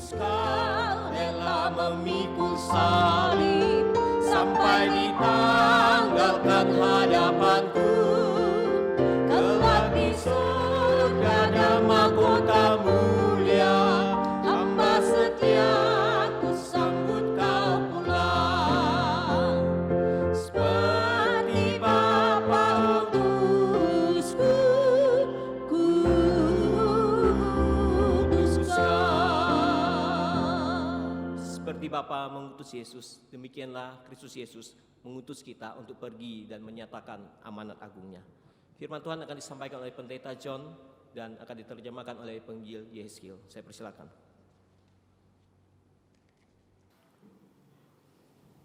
Yesus kau rela memikul salib sampai ditanggalkan hadapanku. Kelak di surga ada mahkota mulia, hamba setia ku sambut kau pulang. Seperti Bapa utusku, kuduskan. Seperti Bapa mengutus Yesus, demikianlah Kristus Yesus mengutus kita untuk pergi dan menyatakan amanat agungnya. Firman Tuhan akan disampaikan oleh Pendeta John dan akan diterjemahkan oleh Penginjil Yehezkiel. Saya persilakan.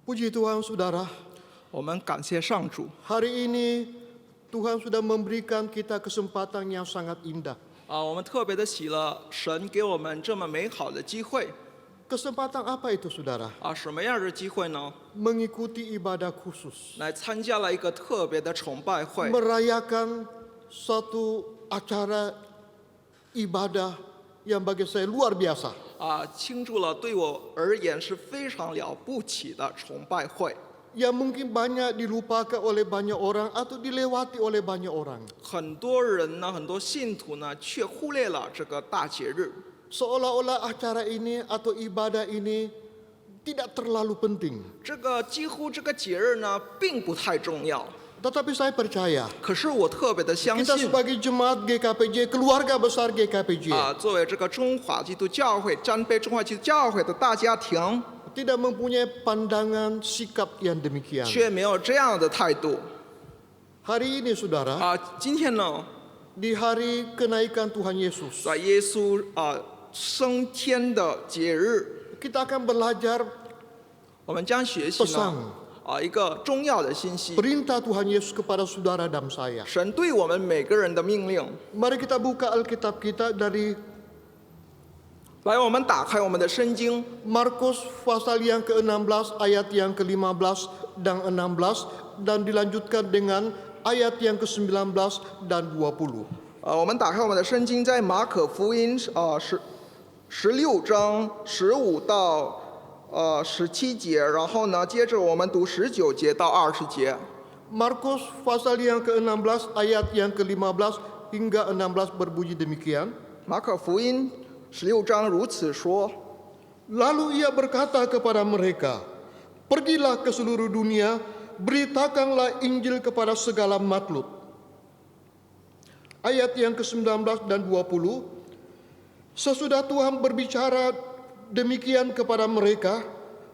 Puji Tuhan saudara, 我们感谢上主 hari ini Tuhan sudah memberikan kita kesempatan yang sangat indah. 我们特别的喜乐，神给我们这么美好的机会 Kesempatan apa itu saudara? 什么样的机会呢？ Mengikuti ibadah khusus, 来参加了一个特别的崇拜会， merayakan suatu acara ibadah yang bagi saya luar biasa. 庆祝了对我而言是非常了不起的崇拜会。 Yang mungkin banyak dilupakan oleh banyak orang atau dilewati oleh banyak orang. 很多人呢，很多信徒呢，却忽略了这个大节日， Seolah-olah acara ini atau ibadah ini tidak terlalu penting. 几乎这个节日呢，并不太重要。 Tetapi saya percaya, 可是我特别的相 kita 信， sebagai jemaat GKPJ, keluarga besar GKPJ, 作为这个中华基督教会、沾杯中华基督教会的大家庭， tidak mempunyai pandangan sikap yang demikian. 却没有这样的态度。 Hari ini saudara, 今天呢， di hari kenaikan Tuhan Yesus, 在耶稣升天的节日， kita akan belajar 我们将学习 pesan 呢一个重要的信息， perintah Tuhan Yesus kepada saudara dan saya. 神对我们每个人的命令。 Mari kita buka Alkitab kita dari 来，我们打开我们的圣经， Markus pasal yang ke-16 ayat yang ke-15 dan 16 dan dilanjutkan dengan ayat yang ke-19 dan 20. 我们打开我们的圣经，在马可福音16章15到17节，然后呢，接着我们读19节到20节。 Markus pasal yang ke-16 ayat yang ke-15 hingga 16 berbunyi demikian. 马可福音16章如此说。 Lalu ia berkata kepada mereka, "Pergilah ke seluruh dunia, beritakanlah Injil kepada segala makhluk." Ayat yang ke-19 dan 20. Sesudah Tuhan berbicara demikian kepada mereka,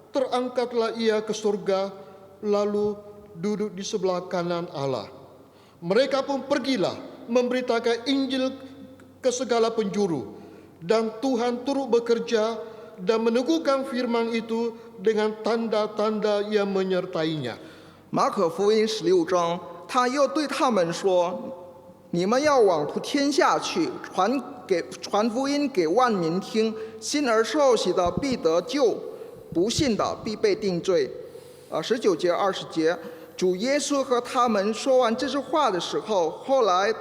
terangkatlah ia ke surga, lalu duduk di sebelah kanan Allah. Mereka pun pergilah memberitakan Injil ke segala penjuru, dan Tuhan turut bekerja dan meneguhkan firman itu dengan tanda-tanda yang menyertainya. 马可福音16章，他又对他们说：“你们要往天下去，传福音给万民听。信而受洗的必得救，不信的必被定罪。”19节、20节，主耶稣和他们说完这句话的时候，后来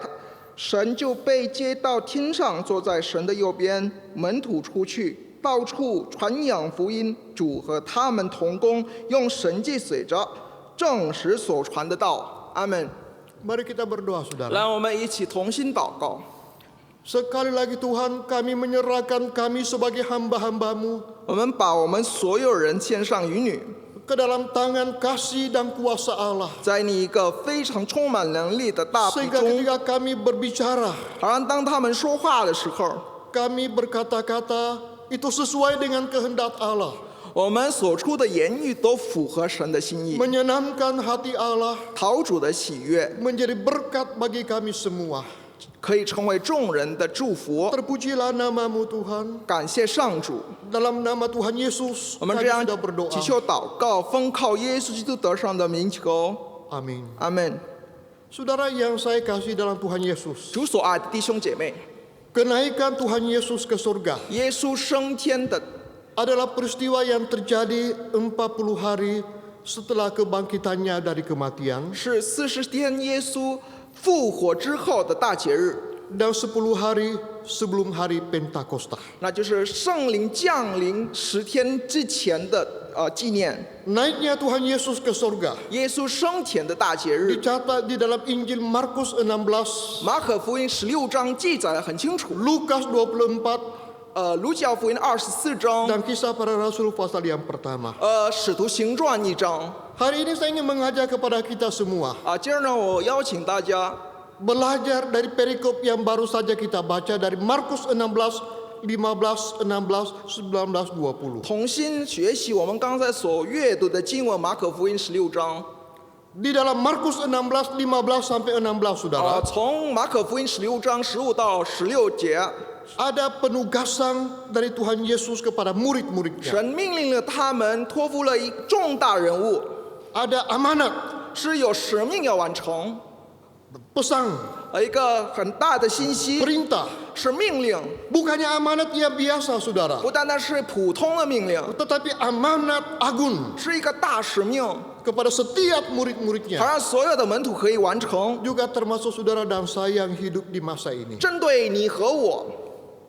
神就被接到天上，坐在神的右边。门徒出去，到处传扬福音，主和他们同工，用神迹随着证实所传的道。阿门。 Mari kita berdoa, 来， saudara. 我们一起同心祷告。 Sekali lagi Tuhan, kami menyerahkan kami sebagai hamba-hambamu 我们把我们所有人献上于你， ke dalam tangan kasih dan kuasa Allah. 在你一个非常充满能力的大笔 Sehingga 中， ketika kami berbicara, 好让当他们说话的时候， kami berkata-kata itu sesuai dengan kehendak Allah, 我们所出的言语都符合神的心意， menyenangkan hati Allah, 讨主的喜悦， menjadi berkat bagi kami semua. 可以成为众人的祝福。 Terpujilah namamu Tuhan. 感谢上主， Dalam nama Tuhan Yesus, 我们 kami 这样 sudah berdoa. 祈求祷告，奉靠耶稣基督得上的名求， Amin. 阿门。 Saudara yang saya kasih dalam Tuhan Yesus, 主所爱的弟兄姐妹， kenaikan Tuhan Yesus ke surga 耶稣升天的 adalah peristiwa yang terjadi 40 hari setelah kebangkitannya dari kematian 是40天耶稣复活之后的大节日， dan 10 hari sebelum hari Pentakosta. 那就是圣灵降临10天之前的纪念 Naiknya Tuhan Yesus ke sorga 耶稣升天的大节日。 dicatat di dalam Injil Markus 16, 马可福音16章记载得很清楚， Lukas 24, 路加福音24章， dan Kisah Para Rasul pasal yang pertama. 使徒行传1章。 Hari ini saya ingin mengajak kepada kita semua 今儿呢，我邀请大家 belajar dari perikop yang baru saja kita baca dari Markus 16, 15, 16, 19, 20. 同心学习我们刚才所阅读的经文，马可福音16章。 Di dalam Markus 16, 15 sampai 16, saudara, 从马可福音16章15到16节， ada penugasan dari Tuhan Yesus kepada murid-muridnya. 神命令了他们，托付了一重大任务， Ada amanat, 是有使命要完成， pesan, 一个很大的信息， perintah. 是命令， Bukannya amanat yang biasa, saudara, 不单单是普通的命令， tetapi amanat agung 是一个大使命， kepada setiap 好 murid-muridnya. 让所有的门徒可以完成， Juga termasuk saudara dan saya yang hidup di masa ini. 针对你和我。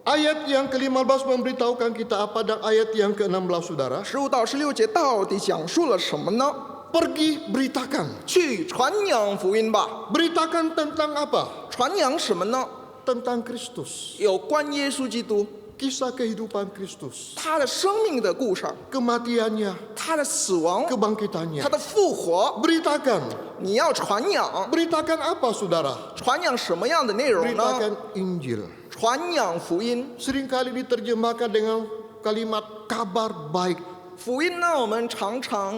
Ayat yang ke-15 memberitahukan kita apa, dan ayat yang ke-16, saudara. 15到16节到底讲述了什么呢？ Pergi beritakan. 去传扬福音吧。 Beritakan tentang apa? 传扬什么呢？ Tentang Kristus. 有关耶稣基督， Kisah kehidupan Kristus. 他的生命的故事， Kematiannya, 他的死亡， kebangkitannya. 他的复活， Beritakan. 你要传扬。 Beritakan apa, saudara? 传扬什么样的内容呢？ Beritakan Injil. 传扬福音。 Seringkali diterjemahkan dengan kalimat kabar baik. 福音呢，我们常常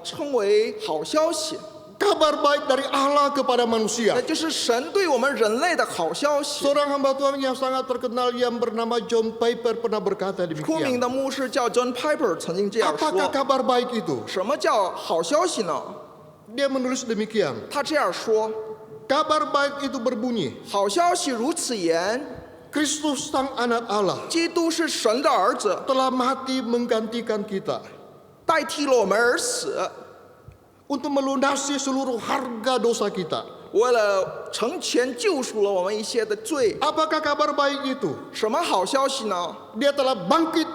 称为好消息， Kabar baik dari Allah kepada 那 manusia. 就是神对我们人类的好消息。 Seorang hamba Tuhan yang sangat terkenal yang bernama John Piper pernah berkata 出名 demikian. 的牧师叫 John Piper 曾经这样 Apakah 说： kabar baik itu? 什么叫好消息呢？ Dia menulis demikian. 他这样说： Kabar baik itu berbunyi, 好消息如此言， Kristus sang anak Allah 基督是神的儿子， telah mati menggantikan kita 代替了我们而死， untuk melunasi seluruh harga dosa kita. 为了成全救赎了我们一些的罪。 Apakah kabar baik itu? 什么好消息呢？ Dia telah bangkit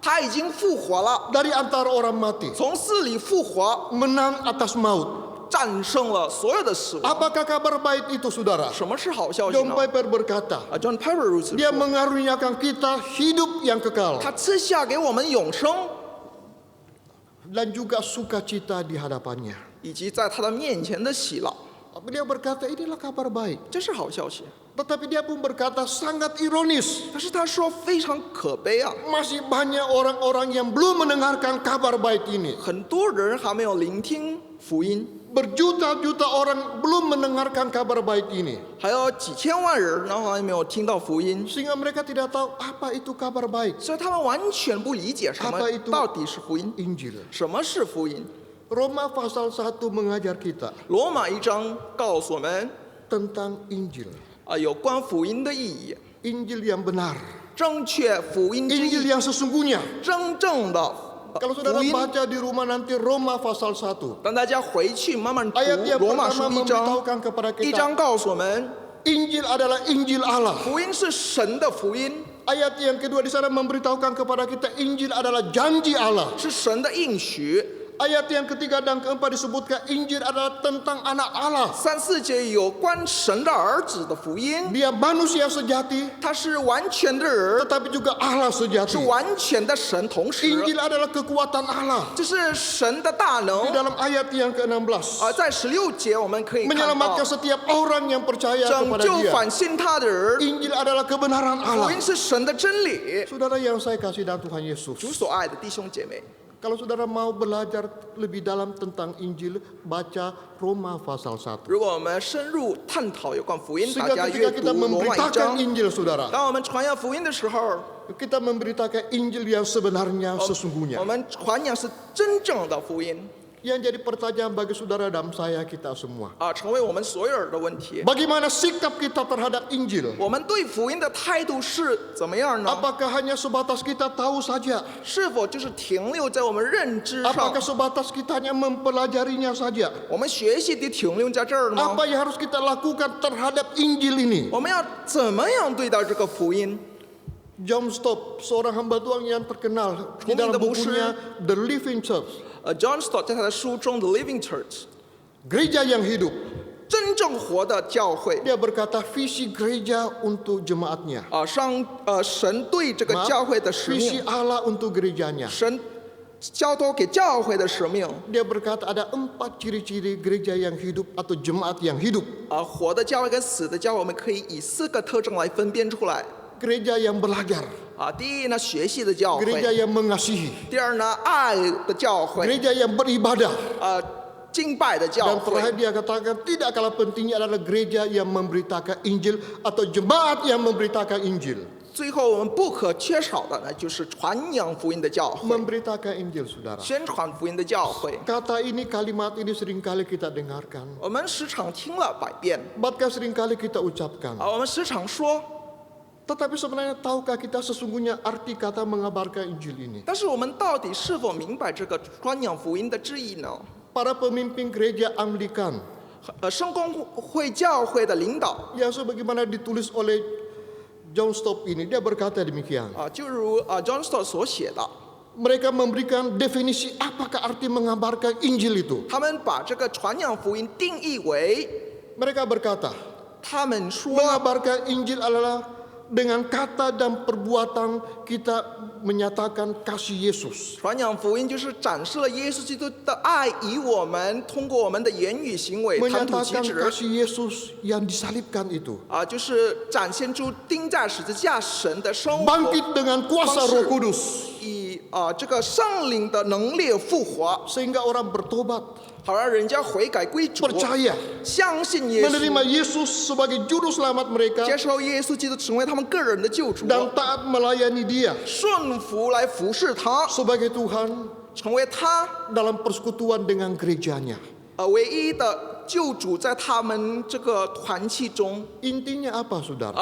他已经复活了， dari antara orang mati, 从死里复活， menang atas maut. 战胜了所有的死亡。 Apakah kabar baik itu, saudara? 什么是好消息 John 呢？ Piper berkata, John Piper 如此 dia 说， mengaruniakan kita hidup yang kekal 他赐下给我们永生， dan juga sukacita di hadapannya. 以及在他的面前的喜乐， Dia berkata inilah kabar baik. 这是好消息。 Tetapi dia pun berkata sangat ironis. 但是他说非常可悲啊， Masih banyak orang-orang yang belum mendengarkan kabar baik ini. 很多人还没有聆听福音， Berjuta-juta orang belum mendengarkan kabar baik ini. 还有几千万人然后还没有听到福音， Sehingga mereka tidak tahu apa itu kabar baik. 所以他们完全不理解什么 Apa itu 到底是福音， Injil. 什么是福音。 Roma pasal 1 mengajar kita 罗马1章告诉我们 tentang Injil. 有关福音的意义， Injil yang benar. 正确福音之 Injil 意， yang sesungguhnya. 真正的 Kalau saudara 福音。 baca di rumah nanti Roma pasal 1. 当大家回去慢慢读 Ayat yang 罗马书 pertama 1章， memberitahukan kepada 1 kita 章告诉我们， Injil adalah Injil Allah. 福音是神的福音， Ayat yang kedua di sana memberitahukan kepada kita Injil adalah janji Allah. 是神的应许。 Ayat yang ketiga dan keempat disebutkan Injil adalah tentang anak Allah. 3、4节有关神的儿子的福音， Dia manusia sejati 他是完全的人， tetapi juga Allah 是 sejati. 完全的神，同时 Injil adalah kekuatan Allah. 这是神的大 Di 能。 dalam ayat yang ke-16. 在16节我们可以看到 Menyelamatkan，setiap orang yang percaya 拯 kepada 救 dia. 反信他的人， Injil adalah kebenaran 福 Allah. 音是神的真理。 Saudara yang saya kasih dalam Tuhan Yesus. 主所爱的弟兄姐妹， Kalau saudara mau belajar lebih dalam tentang Injil, baca Roma pasal 1. 如果我们深入探讨有关福音，大 Sehingga 家 ketika 阅 kita 读罗马1 memberitakan 章。 Injil, saudara, 当我们传扬福音的时候， kita memberitakan Injil yang sebenarnya 我 sesungguhnya. 们传扬是真正的福音。Yang jadi pertanyaan bagi saudara dan saya kita semua. 成为我们所有人的问题。 Bagaimana sikap kita terhadap Injil? 我们对福音的态度是怎么样呢？ Apakah hanya sebatas kita tahu saja? 是否就是停留在我们认知上？ Apakah sebatas kita hanya mempelajarinya saja? 我们学习的停留在这儿吗？ Apa yang harus kita lakukan terhadap Injil ini? 我们要怎么样对待这个福音？ John Stott, seorang hamba Tuhan yang terkenal di聪明的 dalam 牧师。 bukunya The Living Church, John Stott 在他的书中《The Living Church》 gereja yang hidup. 真正活的教会 Dia berkata visi gereja untuk jemaatnya. 神对这个教会的使 Visi 命， Allah untuk gerejanya. 神交托给教会的使命， Dia berkata ada 4 ciri-ciri gereja yang hidup atau jemaat yang hidup. 活的教会跟死的教会，我们可以以4个特征来分辨出来。 Gereja yang belajar, 第一呢，学习的教 gereja 会； yang mengasihi, 第二呢，爱的教会； gereja yang beribadah. 敬拜的教 Dan 会。 terakhir dia katakan tidak kalah pentingnya adalah gereja yang memberitakan Injil atau jemaat yang memberitakan Injil. 最后我们不可缺少的呢，就是传扬福音的教会， Memberitakan Injil, saudara. 宣传福音的教会。 Kata ini, kalimat ini seringkali kita dengarkan. 我们时常听了百遍， Bahkan seringkali kita ucapkan. 我们时常说， Tetapi sebenarnya tahukah kita sesungguhnya arti kata mengabarkan Injil ini? 但是我们到底是否明白这个传扬福音的旨意呢？ Para pemimpin gereja Anglikan 圣公会教会的领导 yang sebagaimana ditulis oleh John Stott ini, dia berkata demikian. 就如John Stott 所写的， Mereka memberikan definisi apakah arti mengabarkan Injil itu. 他们把这个传扬福音定义为， Mereka berkata, 他们说 mengabarkan Injil adalah dengan kata dan perbuatan kita menyatakan kasih Yesus. 传扬福音就是展示了耶稣基督的爱，以我们通过我们的言语行为谈吐其 Menyatakan 旨 kasih Yesus yang disalibkan itu. 就是展现出钉在十字架神的生活， Bangkit dengan kuasa Roh Kudus. 以这个圣灵的能力复活， Sehingga orang bertobat, 好让人家悔改归主， percaya, 相信耶稣， menerima Yesus sebagai juru selamat mereka 接受耶稣基督成为他们个人的救主， dan taat melayani Dia 顺服来服侍他， sebagai Tuhan 成为他 dalam persekutuan dengan gerejanya. 唯一的救主，在他们这个团契中， Intinya apa, saudara?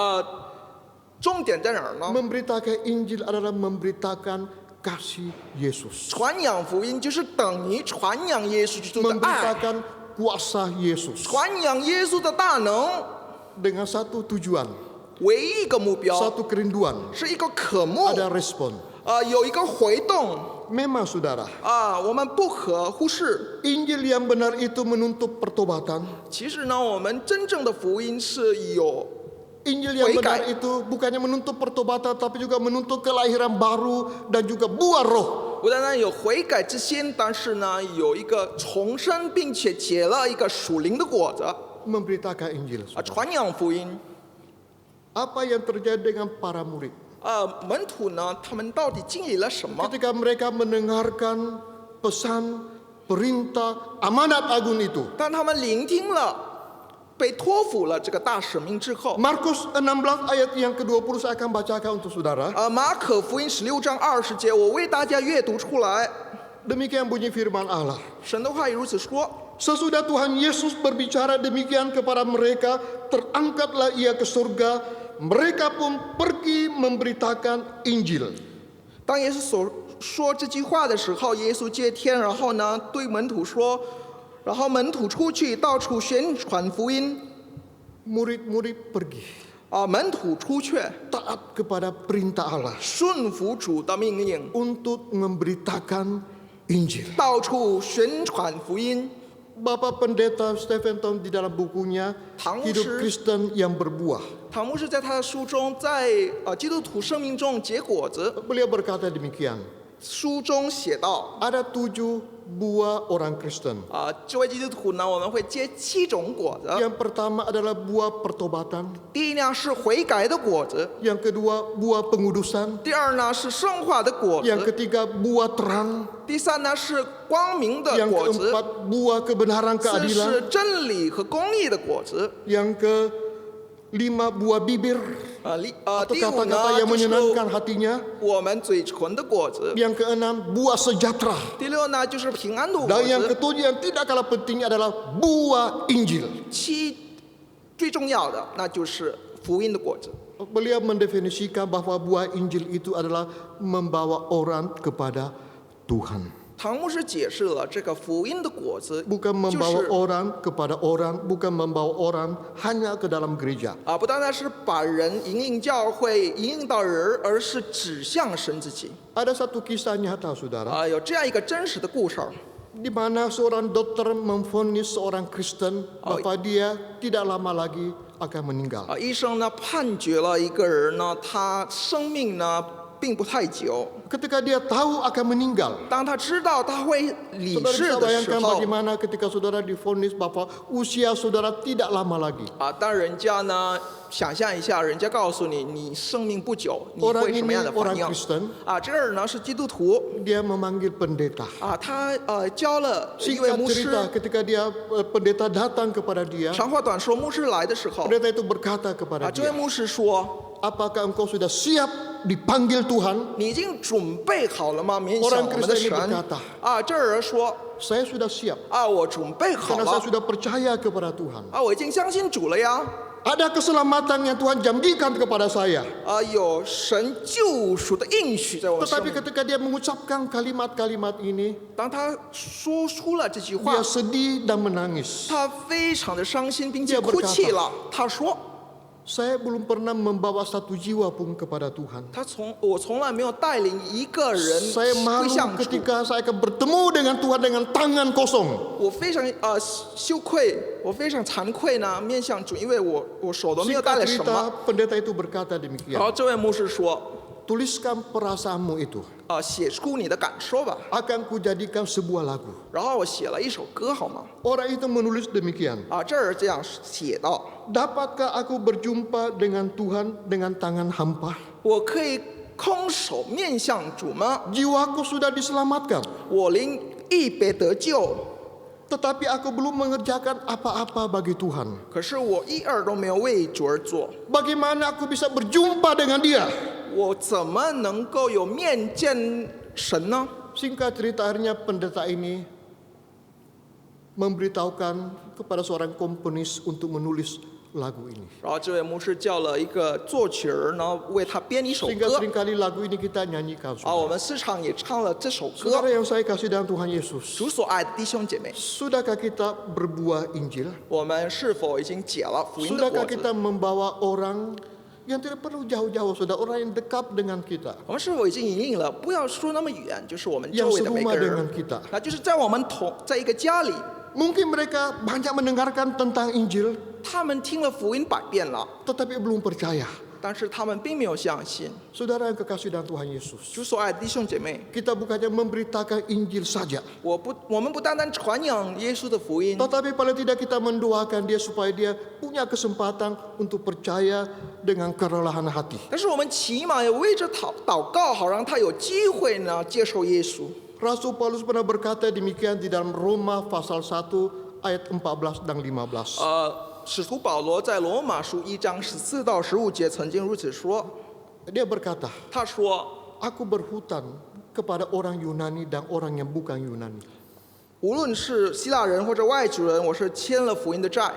重点在哪儿呢？ Memberitakan Injil adalah memberitakan kasih Yesus. 传扬福音就是等于传扬耶稣基督的爱， Memberitakan kuasa Yesus 传扬耶稣的大能， dengan satu tujuan, 唯一一个目标 satu kerinduan, 是一个渴慕， ada respon. 有一个回动 Memang, saudara, 我们不可忽视。 Injil yang benar itu menuntut pertobatan. 其实呢，我们真正的福音是有 Injil yang benar悔改。 itu bukannya menuntut pertobatan, tapi juga menuntut kelahiran baru dan juga buah roh. 不单单有悔改之心，但是呢，有一个重生，并且结了一个属灵的果子， Memberitakan Injil. 传扬福音。 Apa yang terjadi dengan para murid? 门徒呢，他们到底经历了什么？ Ketika mereka mendengarkan pesan, perintah, amanat agung itu. 当他们聆听了，被托付了这个大使命之后， Markus 16 ayat yang ke-20 saya akan bacakan untuk saudara. 马可福音16章20节，我为大家阅读出来。 Demikian bunyi firman Allah. 神的话语如此说： Sesudah Tuhan Yesus berbicara demikian kepada mereka, terangkatlah ia ke surga. Mereka pun pergi memberitakan Injil. 当耶稣所说这句话的时候，耶稣接天，然后呢对门徒说，然后门徒出去到处宣传福音。 Murid-murid pergi 门徒出去 taat kepada perintah Allah 顺服主的命令， untuk memberitakan Injil. 到处宣传福音。 Bapak Pendeta Stephen Tom di dalam bukunya Tang Hidup Shi. Kristen yang Berbuah, 唐牧师在他的书中，在基督徒生命中结果子， beliau berkata demikian. 书中写道， Ada 7 buah orang Kristen. 这位基督徒呢，我们会结7种果子。 Yang pertama adalah buah pertobatan, 第一呢是悔改的果子， yang kedua buah pengudusan, 第二呢是圣化的果 yang 子， ketiga buah terang, 第三呢是光明的 yang 果子， keempat buah kebenaran 四是 keadilan, 真理和公义的果子， yang ke-5 5 buah bibir 第 atau 5呢 kata-kata yang 就是 menyenangkan hatinya. 我们嘴唇的果子， Yang keenam, buah sejahtera. 第6呢就是平安的果 Dan yang 子， ketujuh yang tidak kalah pentingnya adalah buah Injil. 最重要的那就是福音的果子。 Beliau mendefinisikan bahwa buah Injil itu adalah membawa orang kepada Tuhan. 唐牧师解释了这个福音的果子， Bukan 就 membawa 是 orang kepada orang, bukan membawa orang hanya ke dalam gereja. 不单单是把人引领教会、引领到人，而是指向神自己。 Ada satu kisah nyata, saudara, 有这样一个真实的故事， di mana seorang dokter memvonis seorang Kristen bahwa dia tidak lama lagi akan meninggal. 医生呢判决了一个人呢，他生命呢并不太久。 Ketika dia tahu akan meninggal, 当他知道他会离 saudara 世 bisa 的时 bayangkan 候， bagaimana ketika saudara divonis bahwa usia saudara tidak lama lagi. 当人家呢想象一下，人家告诉你你生命不久，你 Orang 会什么 ini 样的反 orang 应？ Kristen, 这个人呢是基督徒， dia memanggil pendeta. 他教了一位 Singkat 牧师。 cerita, ketika dia pendeta datang kepada dia, 长话短说，牧师来的时候， pendeta itu berkata kepada 这位 dia, 牧师说 apakah engkau sudah siap dipanggil Tuhan?：“ 你已经准备好了吗？面向 Orang 我们的 Kristen ini 神。” berkata, 这人说 saya sudah siap 我准备好 karena saya 了， sudah percaya kepada Tuhan. 我已经相信主了呀。 Ada keselamatan yang Tuhan janjikan kepada saya. 有神救赎的应许在我生 Tetapi 命。 ketika dia mengucapkan kalimat-kalimat ini, 当他说出了这句话 dia，sedih dan menangis. 他非常的伤心，并且 Dia 哭泣 berkata 了。他说 Saya belum pernah membawa satu jiwa pun kepada Tuhan. 我从来没有带领一个人 Saya 归 malu 向主， ketika saya akan bertemu dengan Tuhan dengan tangan kosong. 我非常羞愧，我非常惭愧呢，面向主，因为我手都没有带 Singkat 了什 cerita, 么。 pendeta itu berkata 然 demikian. 后这位牧师说 Tuliskan perasaanmu itu. 写出你的感受吧。 Akan kujadikan sebuah lagu. 然后我写了一首歌，好吗？ Orang itu menulis demikian. 这儿这样写道： Dapatkah aku berjumpa dengan Tuhan dengan tangan hampa? 我可以空手面向主吗？ Jiwaku sudah diselamatkan. 我灵一别得救， Tetapi aku belum mengerjakan apa-apa bagi Tuhan. 可是我一二都没有为主而做。 Bagaimana aku bisa berjumpa dengan dia? 我怎么能够有面见神呢？ Singkat cerita, akhirnya pendeta ini memberitahukan kepada seorang komponis untuk menulis lagu ini. 然后这位牧师叫了一个作曲人呢，为他编一首 Sehingga 歌。 seringkali lagu ini kita nyanyikan. 我们市场也唱了这首歌。 Saudara yang saya kasih dalam Tuhan Yesus, 主所爱的弟兄姐妹， sudahkah kita berbuah Injil? 我们是否已经结了福音的果 Sudahkah 子？ kita membawa orang yang tidak perlu jauh-jauh, saudara, orang yang dekat dengan kita, 我们是否已经引领了？不要说那么远，就是我们 yang 周围的每 serumah 个 dengan 人， kita. 那就是在我们在一个家里， Mungkin mereka banyak mendengarkan tentang Injil, 他们听了福音百遍了， tetapi belum percaya. 但是他们并没有相信。 Saudara yang kekasih dalam Tuhan Yesus, 主所爱的弟兄姐妹， kita bukannya memberitakan Injil saja, 我们不单单传扬耶稣的福音， tetapi paling tidak kita mendoakan dia supaya dia punya kesempatan untuk percaya dengan kerelahan hati. 但是我们起码也为着祷告，好让他有机会呢接受耶稣。 Rasul Paulus pernah berkata demikian di dalam Roma pasal 1 ayat 14 dan 15. 使徒保罗在罗马书1章14到15节曾经如此说， Dia berkata, 他说 aku berhutang kepada orang Yunani dan orang yang bukan Yunani. 无论是希腊人或者外族人，我是欠了福音的债；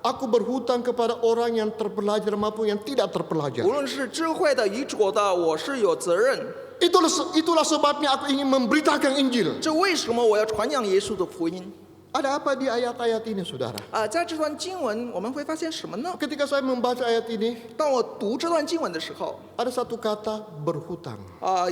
Aku berhutang kepada orang yang terpelajar maupun yang tidak terpelajar. 无论是智慧的、愚拙的，我是有责任。 Itulah sebabnya aku ingin memberitakan Injil. 这为什么我要传扬耶稣的福音？ Ada apa di ayat-ayat ini, saudara? 在这段经文我们会发现什么呢？ Ketika saya membaca ayat ini, 当我读这段经文的时候， ada satu kata berhutang.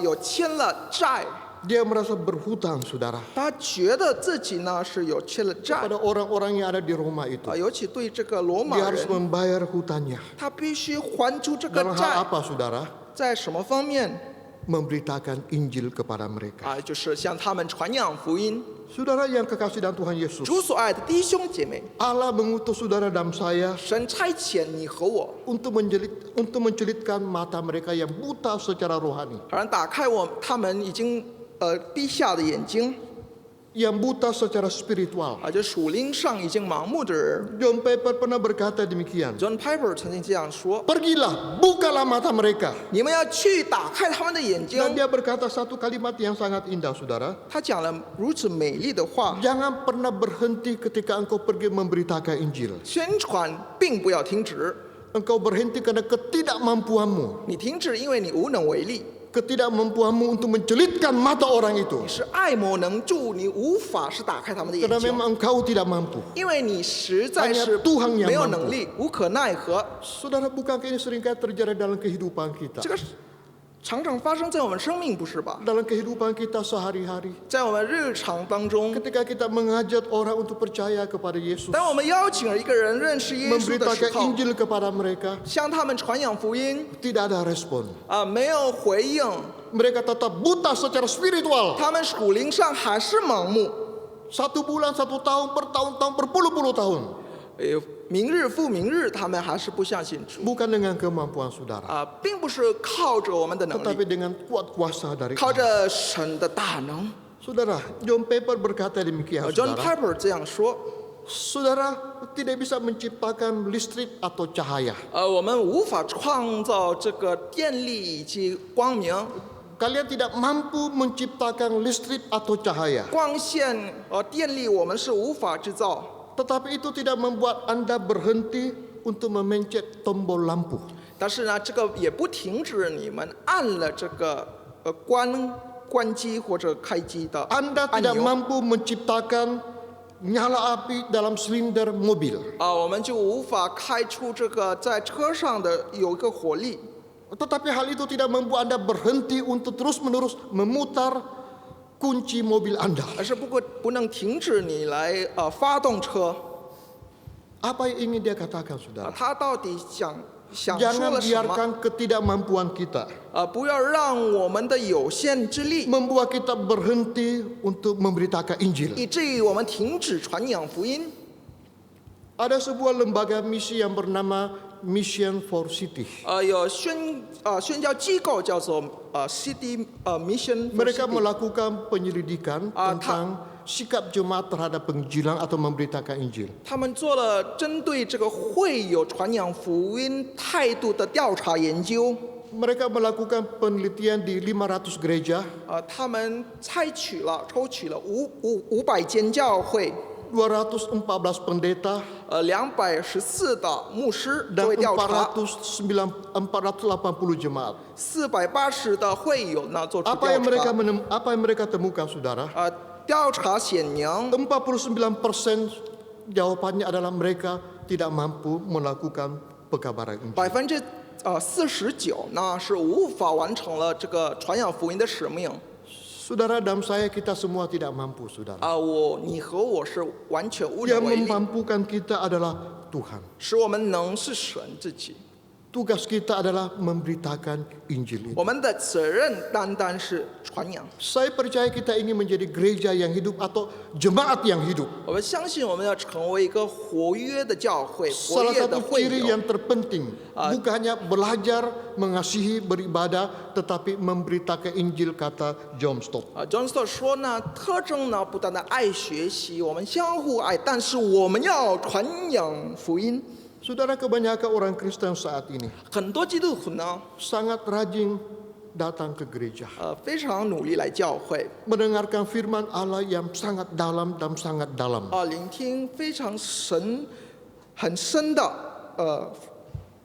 有欠了债， Dia merasa berhutang, saudara, 他觉得自己呢是有欠了债， pada orang-orang yang ada di Roma itu. 尤其对这个罗马 Dia harus 人， membayar hutangnya. 他必须还出这个 Dalam hal 债。 apa, saudara? 在什么方面？ Memberitakan Injil kepada mereka. 就是向他们传扬福音。 Saudara yang kekasih dalam Tuhan Yesus, 主所爱的弟兄姐妹， Allah mengutus saudara dan saya 神差遣你和我， untuk menjelitkan mata mereka yang buta secara rohani. 好像打开他们已经闭下的眼睛， yang buta secara spiritual. 就属灵上已经盲目的人。 John Piper pernah berkata demikian. John Piper 曾经这样说 Pergilah, bukalah mata mereka.：“ 你们要去打开他们的眼睛。 Dan dia berkata satu kalimat yang sangat indah, saudara. ”他讲了如此美丽的话， Jangan pernah berhenti ketika engkau pergi memberitakan Injil. 宣传并不要停止， Engkau berhenti karena ketidakmampuanmu. 你停止，因为你无能为力， Ketidakmampuanmu untuk menjelitkan mata orang itu. 你是爱莫能助，你无法是打开他们的眼 Karena 睛， memang engkau tidak mampu. 因为你实在是 Hanya Tuhan yang 没有 mampu. 能力，无可奈何。 Saudara, bukankah ini seringkali terjadi dalam kehidupan kita? 这个常常发生在我们生命，不是吧？ Dalam kehidupan kita sehari-hari. 在我们日常当中， Ketika kita mengajak orang untuk percaya kepada Yesus. 当我们邀请了一个人认识耶稣的时 Memberitakan 候， Injil kepada mereka. 向他们传扬福音 Tidak ada respon. 没有回应， Mereka tetap buta secara spiritual. 他们属灵上还是盲目。 1 bulan, 1 tahun, bertahun-tahun, berpuluh-puluh tahun. 明日复明日，他们还是不相信主 Bukan dengan kemampuan saudara. 并不是靠着我们的能力， Tetapi dengan kuat kuasa dari 靠 Allah. 着神的大能。 Saudara, John Piper berkata demikian, John saudara. Piper 这样说： Saudara tidak bisa menciptakan listrik atau cahaya. 我们无法创造这个电力以及光明、 Kalian tidak mampu menciptakan listrik atau cahaya. 光线电力，我们是无法制造。 Tetapi itu tidak membuat Anda berhenti untuk memencet tombol lampu. 但是呢，这个也不停止你们按了这个关机或者开机的 Anda 按 tidak 钮 mampu menciptakan nyala api dalam silinder mobil. 我们就无法开出这个在车上的有一个火力。 Tetapi hal itu tidak membuat Anda berhenti untuk terus-menerus memutar kunci mobil Anda. 而是不能停止你来发动车。 Apa yang ingin dia katakan, saudara? 他到底想说 Jangan 了什么？ biarkan ketidakmampuan kita 不要让我们的有限之力， membuat kita berhenti untuk memberitakan Injil. 以至于我们停止传扬福音。 Ada sebuah lembaga misi yang bernama Mission for City. 有宣教机构叫做City Mission for Mereka City。 melakukan penyelidikan tentang sikap jemaat terhadap penginjilan atau memberitakan Injil. 他们做了针对这个会有传扬福音态度的调查研究。 Mereka melakukan penelitian di 500 gereja, 他们抽取了500间教会， 214 pendeta, 214的牧师 dan 作为调查， 480 jemaat. 480的会友呢做出 Apa 调 yang 查。 mereka temukan, saudara? 调查显明， 49% jawabannya adalah mereka tidak mampu melakukan pekabaran Injil. 49%呢是无法完成了这个传扬福音的使命。 Saudara dan saya, kita semua tidak mampu, saudara. 你和我是完全无 Yang 能为力， memampukan kita adalah Tuhan. 使我们能是神自己。 Tugas kita adalah memberitakan Injil itu. 我们的责任单单是传扬。 Saya percaya kita ingin menjadi gereja yang hidup atau jemaat yang hidup. 我们相信我们要成为一个活跃的教会，活 Salah 跃的 satu 会 ciri 友。 yang terpenting bukan hanya belajar, mengasihi, beribadah, tetapi memberitakan Injil, kata John Stott. John Stott 说呢，特征呢不单单爱学习，我们相互爱，但是我们要传扬福音。 Saudara, kebanyakan orang Kristen saat ini 很多基督徒呢， sangat rajin datang ke gereja, 非常努力来教会， mendengarkan firman Allah yang sangat dalam dan sangat dalam. 聆听非常很深的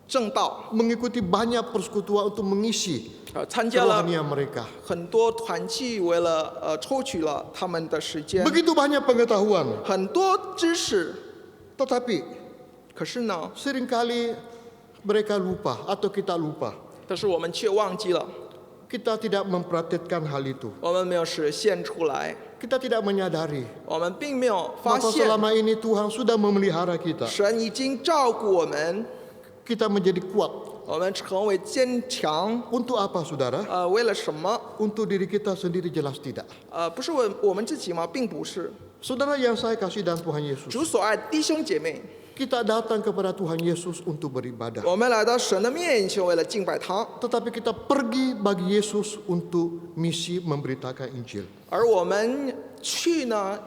正道， Mengikuti banyak persekutuan untuk mengisi 参加了 kerohanian mereka. 很多团契，为了抽取了他们的时间， Begitu banyak pengetahuan, 很多知识， tetapi 可是呢， seringkali mereka lupa atau kita lupa. 但是我们却忘记了， Kita tidak memperhatikan hal itu. 我们没有实现出来， Kita tidak menyadari 我们并没有发 bahwa 现 selama ini Tuhan sudah memelihara kita. 神已经照顾我们， Kita menjadi kuat. 我们成为坚强。 Untuk apa, saudara? 为了什么？ Untuk diri kita sendiri jelas tidak. 不是我们自己吗？并不是。 Saudara yang saya kasih dalam Tuhan Yesus, 主所爱弟兄姐妹， kita datang kepada Tuhan Yesus untuk beribadah. 我们来到神的面前，为了敬拜他， Tetapi kita pergi bagi Yesus untuk misi memberitakan Injil. 而我们去呢，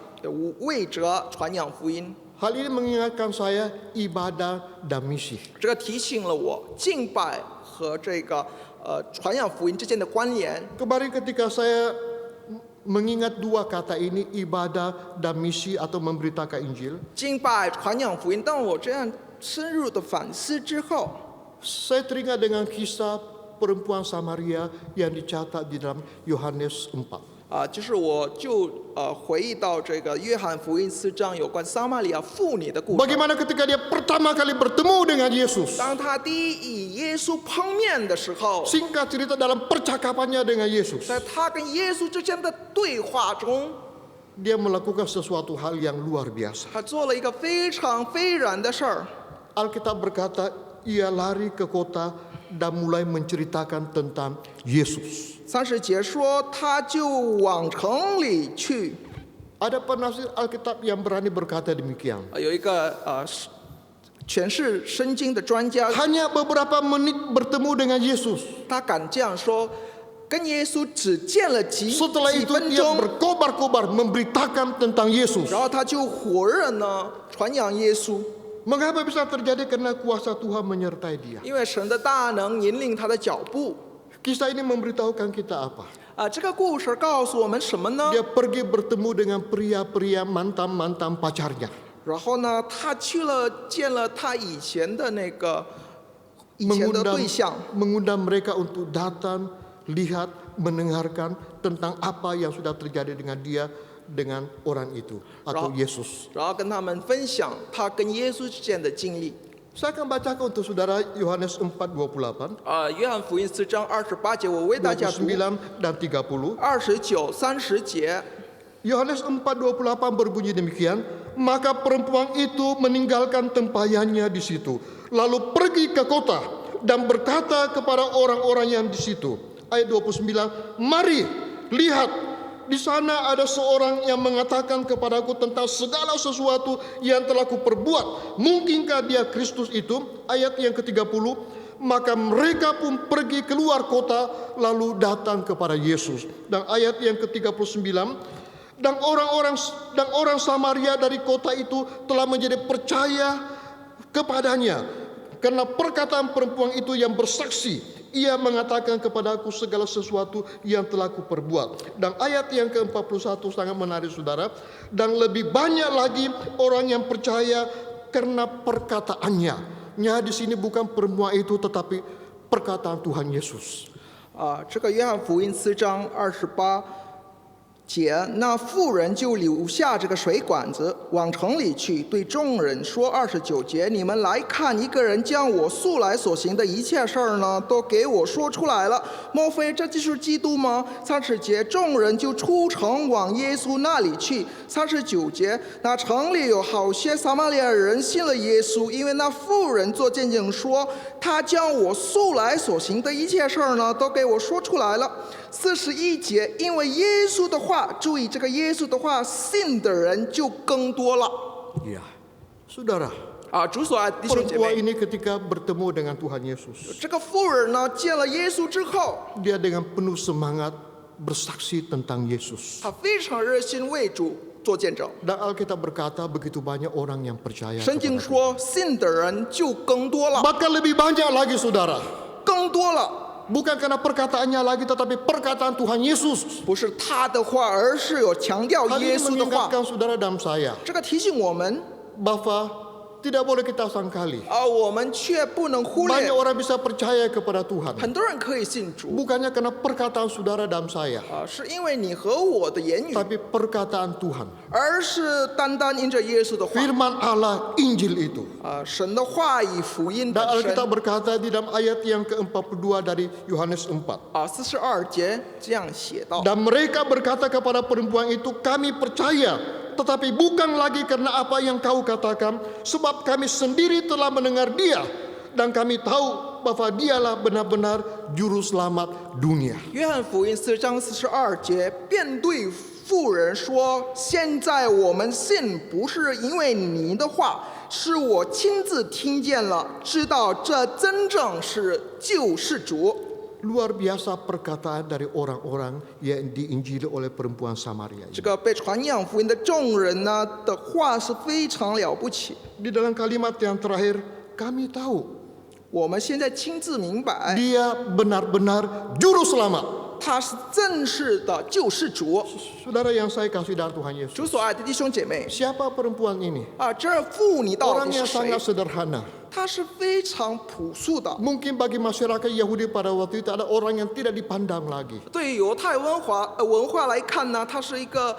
为着传扬福音。 Hal ini mengingatkan saya ibadah dan misi. 这个提醒了我敬拜和这个传扬福音之间的关联。 Kemarin ketika saya mengingat dua kata ini, ibadah dan misi atau memberitakan Injil, 敬拜、传扬福音。当我这样深入的反思之后， saya teringat dengan kisah perempuan Samaria yang dicatat di dalam Yohanes 4. 就是我就回忆到这个约翰福音4章有关撒玛利亚妇女的故事。 Bagaimana ketika dia pertama kali bertemu dengan Yesus? 当他第一与耶稣碰面的时候， Singkat cerita dalam percakapannya dengan Yesus, 在他跟耶稣之间的对话中， dia melakukan sesuatu hal yang luar biasa. 他做了一个非常非然的事儿。 Alkitab berkata, ia lari ke kota dan mulai menceritakan tentang Yesus. 30节说，他就往城里去。 Ada penafsir Alkitab yang berani berkata demikian. 有一个诠释圣经的专家， Hanya beberapa menit bertemu dengan Yesus. 他敢这样说，跟耶稣只见了几 Setelah itu 分 dia 钟， berkobar-kobar memberitakan tentang Yesus. 然后他就火热呢传扬耶稣， Mengapa bisa terjadi? Karena kuasa Tuhan menyertai dia. 因为神的大能引领他的脚步。 Kisah ini memberitahukan kita apa? 这个故事告诉我们什么呢？ Dia pergi bertemu dengan pria-pria mantan-mantan pacarnya. 然后呢，他去了见了他以前的那个以前的对象， mengundang mereka untuk datang, lihat, mendengarkan tentang apa yang sudah terjadi dengan dia dengan orang itu atau Yesus. 然后跟他们分享他跟耶稣之间的经历。 Saya akan bacakan untuk saudara Yohanes 4:28, 约翰福音4章28节，我为大家读29 dan 30. 29、30节。 Yohanes 4:28 berbunyi demikian, maka perempuan itu meninggalkan tempayannya di situ, lalu pergi ke kota dan berkata kepada orang-orang yang di situ. Ayat 29, mari lihat, di sana ada seorang yang mengatakan kepadaku tentang segala sesuatu yang telah kuperbuat. Mungkinkah dia Kristus itu? Ayat yang ke-30, maka mereka pun pergi keluar kota lalu datang kepada Yesus. Dan ayat yang ke-39, dan orang Samaria dari kota itu telah menjadi percaya kepadanya karena perkataan perempuan itu yang bersaksi. Ia mengatakan kepadaku segala sesuatu yang telah kuperbuat. Dan ayat yang ke-41 sangat menarik saudara. Dan lebih banyak lagi orang yang percaya karena perkataannya. Nya di sini bukan perempuan itu tetapi perkataan Tuhan Yesus. 这个约翰福音4章28节，那妇人就留下这个水管子，往城里去，对众人说：29节，你们来看，一个人将我素来所行的一切事儿呢，都给我说出来了。莫非这就是基督吗？30节，众人就出城往耶稣那里去。39节，那城里有好些撒玛利亚人信了耶稣，因为那妇人做见证说，他将我素来所行的一切事儿呢，都给我说出来了。41节，因为耶稣的话，注意这个耶稣的话，信的人就更多了。 Ya, saudara, 主所爱的弟兄姐 perempuan 妹， ini ketika bertemu dengan Tuhan Yesus, 这个妇人呢，见了耶稣之后， dia dengan penuh semangat bersaksi tentang Yesus. 她非常热心为主做见证。 Dan Alkitab berkata begitu banyak orang yang percaya 圣经 kepada 说，信的人就更多 Tuhan. 了， Bahkan lebih banyak lagi saudara. 更多了。 Bukan karena perkataannya lagi tetapi perkataan Tuhan Yesus. 不是他的话，而是有强调 Hal 耶 ini 稣的话。 mengingatkan saudara dan saya 这个提醒我们， bahwa tidak boleh kita sangkali 我们却不能忽 banyak 略， orang bisa percaya kepada Tuhan 很多人可以信主， bukannya karena perkataan saudara dan saya 是因为你和我的言语， tapi perkataan Tuhan, 而是单单因着耶稣的话。 firman Allah, Injil itu. 神的话语福音 Dan 本 Alkitab 身。 berkata di dalam ayat yang ke-42 dari Yohanes 4. 42节这样写道： Dan mereka berkata kepada perempuan itu, kami percaya, tetapi bukan lagi karena apa yang kau katakan, sebab kami sendiri telah mendengar dia, dan kami tahu bahwa dialah benar-benar juru selamat dunia. 约翰福音4章42节，便对妇人说：“现在我们信，不是因为你的话，是我亲自听见了，知道这真正是救世主。 Luar biasa perkataan dari orang-orang yang diinjili oleh perempuan Samaria 这 ini. 个被传扬福音的众人呢的话是非常了不起。 Di dalam kalimat yang terakhir, kami tahu 我们现在亲自明白， dia benar-benar juru selamat. 他是正式的救世主。 Saudara yang saya kasih dalam Tuhan 主 Yesus, 所爱的弟兄姐妹 siapa perempuan ini? 这妇女到 Orang 底 yang 是谁 sangat？sederhana. 她是非常朴素的。 Mungkin bagi masyarakat Yahudi pada waktu itu ada orang yang tidak dipandang lagi. 对于犹太文化来看呢，她是一个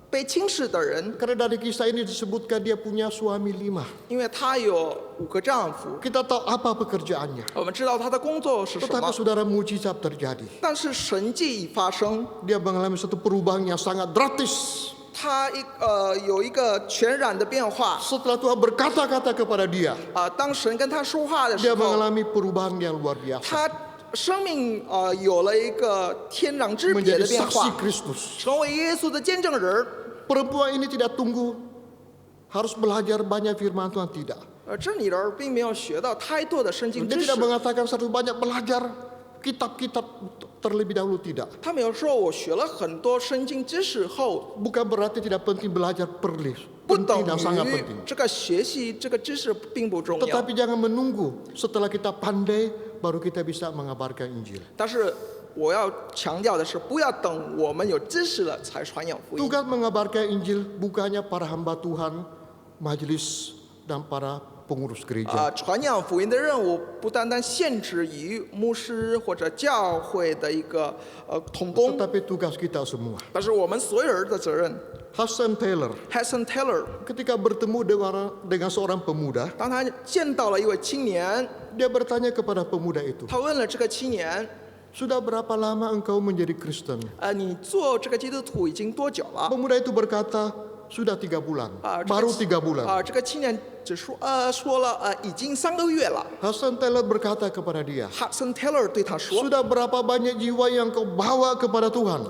被轻视的人， Karena dari kisah ini disebutkan dia punya suami 5. 因为她有5个丈夫。 Kita tahu apa pekerjaannya. 我们知道她的工作是什 Tetapi 么， saudara, mujizat terjadi. 但是神迹已发生。 Dia mengalami satu perubahan yang sangat drastis. 她有一个全然的变化 Setelah Tuhan berkata-kata kepada dia, 当神跟她说话的时 dia 候， mengalami perubahan yang luar biasa. 她生命有了一个天壤之别 Menjadi 的变 saksi 化， Kristus. 成为耶稣的见证人。 Perempuan ini tidak tunggu harus belajar banyak firman Tuhan, tidak. 这女人并没有学到太多的圣经 Dia 知识 tidak，mengatakan satu banyak belajar kitab-kitab terlebih dahulu, tidak. 她没有说我学了很多圣经知识后， Bukan berarti tidak penting belajar perlis. 不等 Penting dan sangat 于 penting. 这个学习这个知识并不重要。 Tetapi jangan menunggu setelah kita pandai baru kita bisa mengabarkan Injil. 但是我要强调的是，不要等我们有知识了才传扬福音。 Tugas mengabarkan Injil bukannya para hamba Tuhan, majelis dan para pengurus gereja. 传扬福音的任务不单单限制于牧师或者教会的一个同工， Tetapi tugas kita semua. 但是我们所有人的责任。 Hudson Taylor Hudson Taylor ketika bertemu dengan seorang pemuda, 当他见到了一位青年， dia bertanya kepada pemuda itu, 他问了这个青年 sudah berapa lama engkau menjadi Kristen? 你做这个基督徒已经多久了？ Pemuda itu berkata, sudah 3 bulan, 这 baru 个 3 bulan. 这个青年只说了已经3个月了。 Hudson Taylor berkata kepada dia, Hudson Taylor 对他说 sudah berapa banyak jiwa yang kau bawa kepada Tuhan?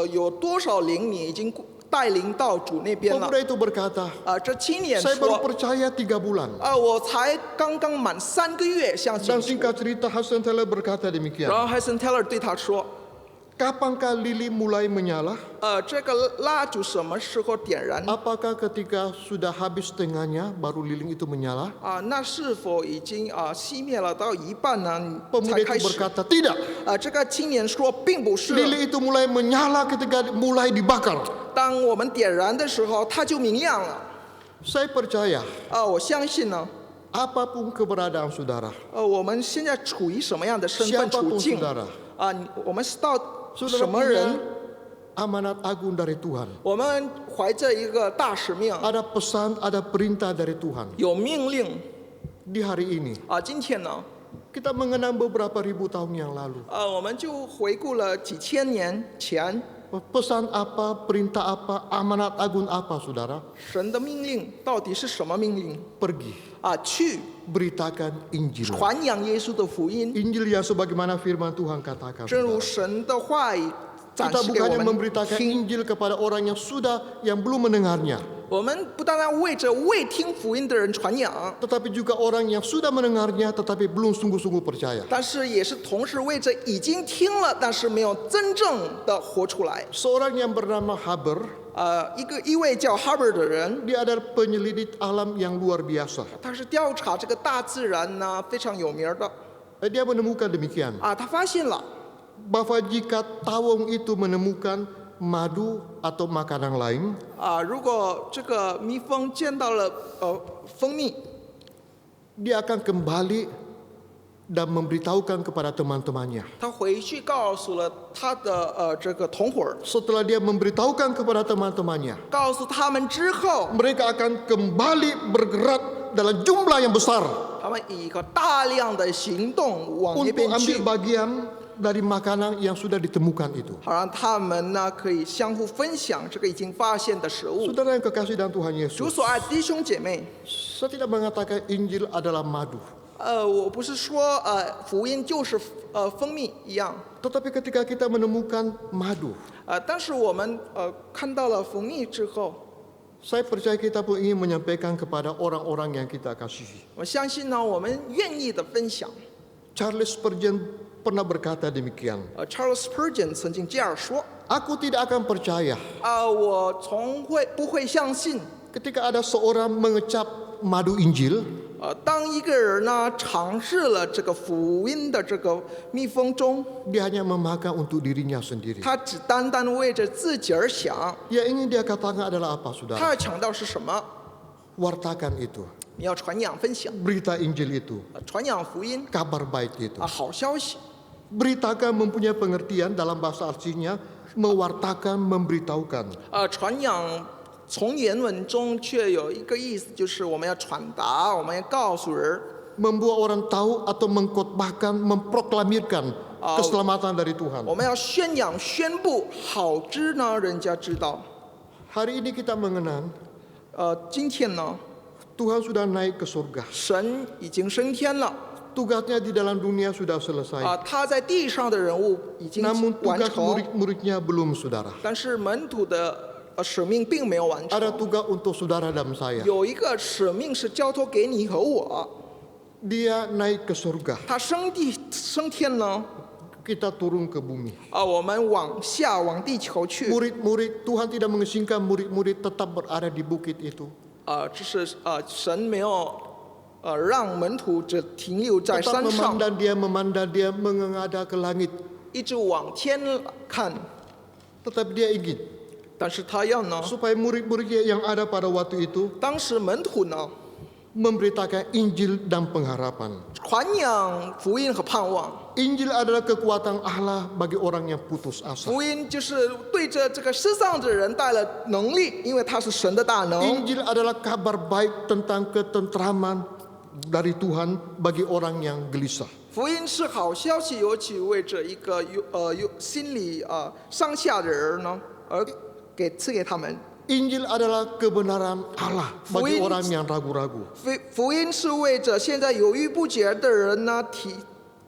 有多少灵你已经带领到主那边了？ Pemuda itu berkata, 这青年 saya baru 说 percaya 3 bulan. 我才刚刚满3个月相信 Dan 主。 singkat cerita, Hudson Taylor berkata 然 demikian, 后 Hudson Taylor 对他说 kapankah lilin mulai menyala? 这个蜡烛什么时候点燃？ Apakah ketika sudah habis setengahnya baru lilin itu menyala? 那是否已经熄灭了到一半呢？才 Pemuda 开 itu 始？ berkata, tidak. 这个青年说并不是， Lilin itu mulai menyala ketika mulai dibakar. 当我们点燃的时候，它就明亮了。 Saya percaya, 我相信呢， apapun keberadaan saudara, 我们现在处于什么样的身份处 siapapun 境 saudara, 我们是到 saudara 什么人 punya？amanat agung dari Tuhan. 我们怀着一个大使命， Ada pesan, ada perintah dari Tuhan. 有命令 Di hari ini, 今天呢， kita mengenang beberapa ribu tahun yang lalu. 我们就回顾了几千年前 Pesan apa, perintah apa, amanat agung apa, saudara? 神的命令到底是什么命令？ Pergi, 去 beritakan Injil. 传扬耶稣的福音， Injil yang sebagaimana firman Tuhan katakan. 正如 saudara. 神的话语展 Kita 示给我 bukannya 们 memberitakan 听。 Injil kepada orang yang belum mendengarnya, 我们不单单为着未听福音的人传扬， tetapi juga orang yang sudah mendengarnya tetapi belum sungguh-sungguh percaya. 但是也是同时为着已经听了但是没有真正的活出来。 Seorang yang bernama Haber, 一位叫 Hubbard 的人， dia adalah penyelidik alam yang luar biasa. 他是调查这个大自然呢非常有名的。 Dia menemukan demikian, 他发现了 bahwa jika tawon itu menemukan madu atau makanan lain, 如果这个蜜蜂见到了蜂蜜， dia akan kembali dan memberitahukan kepada teman-temannya. 他回去告诉了他的这个同伙儿， Setelah dia memberitahukan kepada teman-temannya, 告诉他们之后， mereka akan kembali bergerak dalam jumlah yang besar 他们以一个大量的行动往那 untuk 边去 ambil。bagian dari makanan yang sudah ditemukan itu. 好让他们呢可以相互分享这个已经发现的食物。 Saudara yang kekasih dalam Tuhan 主 Yesus, 所爱弟兄姐妹， saya tidak mengatakan Injil adalah madu. 我不是说福音就是蜂蜜一样， Tetapi ketika kita menemukan madu, 但是我们看到了蜂蜜之后， Saya percaya kita pun ingin menyampaikan kepada orang-orang yang kita kasihi. 我相信呢，我们愿意的分享。 Charles Spurgeon pernah berkata demikian. Charles Spurgeon 曾经这样说 Aku tidak akan percaya 我不会相信 ketika ada seorang mengecap madu Injil, 当一个人呢尝试了这个福音的这个蜜蜂中， dia hanya memakan untuk dirinya sendiri. 他只单单为着自己而想， Yang ingin dia katakan adalah apa, 他 saudara? 要强调是什么？ Wartakan itu, 你要传扬分享， berita Injil itu, 传扬福音 kabar baik itu. 好消息。 Beritakan mempunyai pengertian dalam bahasa aslinya, mewartakan, memberitahukan. 传扬从原文中却有一个意思，就是我们要传达，我们要告诉人， Membuat orang tahu atau mengkhotbahkan, memproklamirkan keselamatan dari Tuhan. 我们要宣扬、宣布，好知呢人家知道。 Hari ini kita mengenang 今天呢， Tuhan sudah naik ke surga. 神已经升天了 Tugasnya di dalam dunia sudah selesai. 他在地上的人物已经 Namun 完 tugas 成， murid-muridnya belum, saudara. 但是门徒的使命并没有完 Ada 成。 tugas untuk saudara dan saya. 有一个使命是交托给你和我， Dia naik ke surga. 他升天呢， Kita turun ke bumi. 我们往地球去， Murid-murid, Tuhan tidak mengizinkan murid-murid tetap berada di bukit itu. 这是神没有让门徒只停留在 Tetap 山上， memandang dia mengada ke langit. 一直往天看， Tetapi dia ingin 但是他要呢， supaya murid-muridnya yang ada pada waktu itu 当时门徒呢 memberitakan Injil dan pengharapan. 传扬福音和盼望。 Injil adalah kekuatan Allah bagi orang yang putus asa. 福音就是对着这个失丧的人带了能力，因为他是神的大能。 Injil adalah kabar baik tentang ketentraman dari Tuhan bagi orang yang gelisah. 福音是好消息，尤其为着一个有心理上下的人呢，而赐给他们。 Injil adalah kebenaran Allah bagi福音- orang yang ragu-ragu. 福音是为着现在犹豫不决的人呢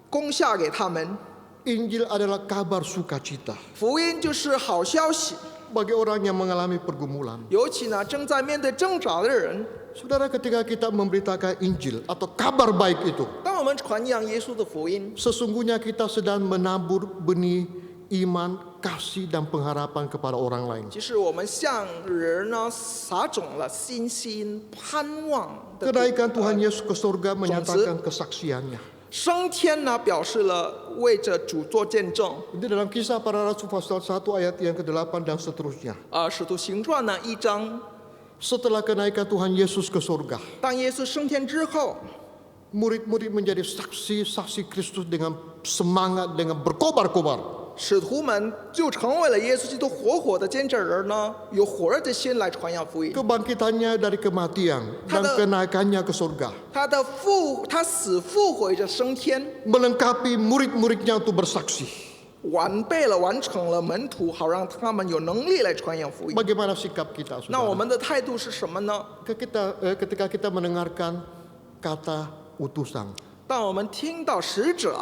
供下给他们。 Injil adalah kabar sukacita 福音就是好消息， bagi orang yang mengalami pergumulan. 尤其呢正在面对挣扎的人。 Saudara, ketika kita memberitakan Injil atau kabar baik itu, 当我们传扬耶稣的福音， sesungguhnya kita sedang menabur benih iman, kasih dan pengharapan kepada orang lain. 其实我们向人呢撒种了信心、盼望的 Kenaikan Tuhan Yesus ke surga menyatakan kesaksiannya. 升天呢，表示了为着主做见证。 Ini dalam Kisah Para Rasul pasal 1 ayat yang ke-8 dan seterusnya. 使徒行传呢1章， Setelah kenaikan Tuhan Yesus ke surga, 当耶稣升天之后， murid-murid menjadi saksi-saksi Kristus dengan semangat, dengan berkobar-kobar. 使徒们就成为了耶稣基督活火的见证人呢，有火热的心来传扬福音。 Kebangkitannya dari kematian dan kenaikannya ke surga 他死复活着升天， melengkapi murid-muridnya untuk bersaksi. 完成了门徒，好让他们有能力来传扬福音。 Bagaimana sikap kita, 那我 saudara? 们的态度是什么呢？ Ketika kita mendengarkan kata utusan, 当我们听到使者，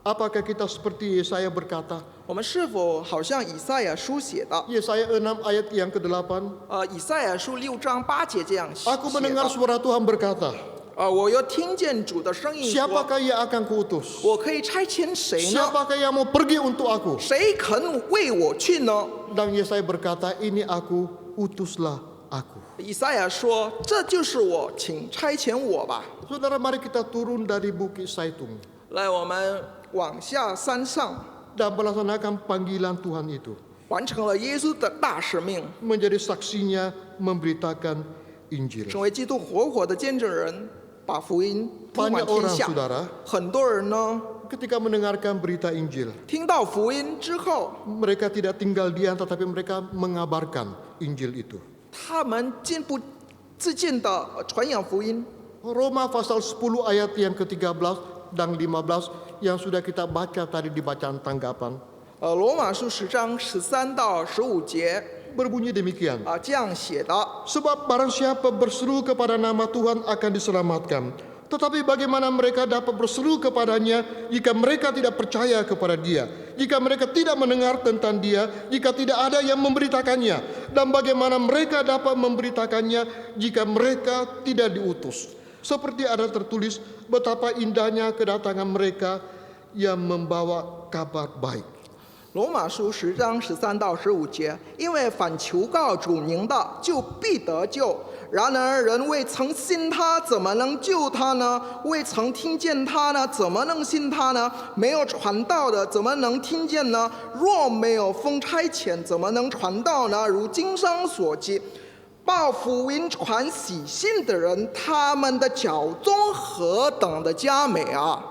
apakah kita seperti Yesaya berkata, 我们是否好像以赛亚书写的？ Yesaya 6 ayat yang ke-8, 以赛亚书6章8节这样写 Aku mendengar 的。 suara Tuhan berkata, 我又听见主的声音说： siapakah yang akan kuutus? 我可以差遣谁呢？ Siapakah yang mau pergi untuk aku? 谁肯为我去呢？ Dan Yesaya berkata, ini aku, utuslah aku. 以赛亚说：“这就是我，请差遣我吧。 Saudara, mari kita turun dari Bukit Saitung ”来，我们往下山上， dan melaksanakan panggilan Tuhan itu. 完成了耶稣的大使命， Menjadi saksinya memberitakan Injil. 成为基督活火的见证人，把福音布满 Banyak 天 orang, 下。 saudara, 很多人呢， ketika mendengarkan berita Injil, 听到福音之后， mereka tidak tinggal diam, tetapi mereka mengabarkan Injil itu. 他们进步自尽的传扬福音。 Roma pasal 10 ayat yang ke-13 dan 15 yang sudah kita baca tadi di bacaan tanggapan. 罗马书10章13到15节 Berbunyi demikian. 这样写的： Sebab barang siapa berseru kepada nama Tuhan akan diselamatkan. Tetapi bagaimana mereka dapat berseru kepadanya jika mereka tidak percaya kepada dia, jika mereka tidak mendengar tentang dia, jika tidak ada yang memberitakannya, dan bagaimana mereka dapat memberitakannya jika mereka tidak diutus. Seperti ada tertulis betapa indahnya kedatangan mereka yang membawa kabar baik. 罗马书10章13到15节，因为凡求告主名的，就必得救。然而人未曾信他，怎么能救他呢？未曾听见他呢，怎么能信他呢？没有传道的，怎么能听见呢？若没有奉差遣，怎么能传道呢？如经上所记，报福音传喜信的人，他们的脚踪何等的佳美啊！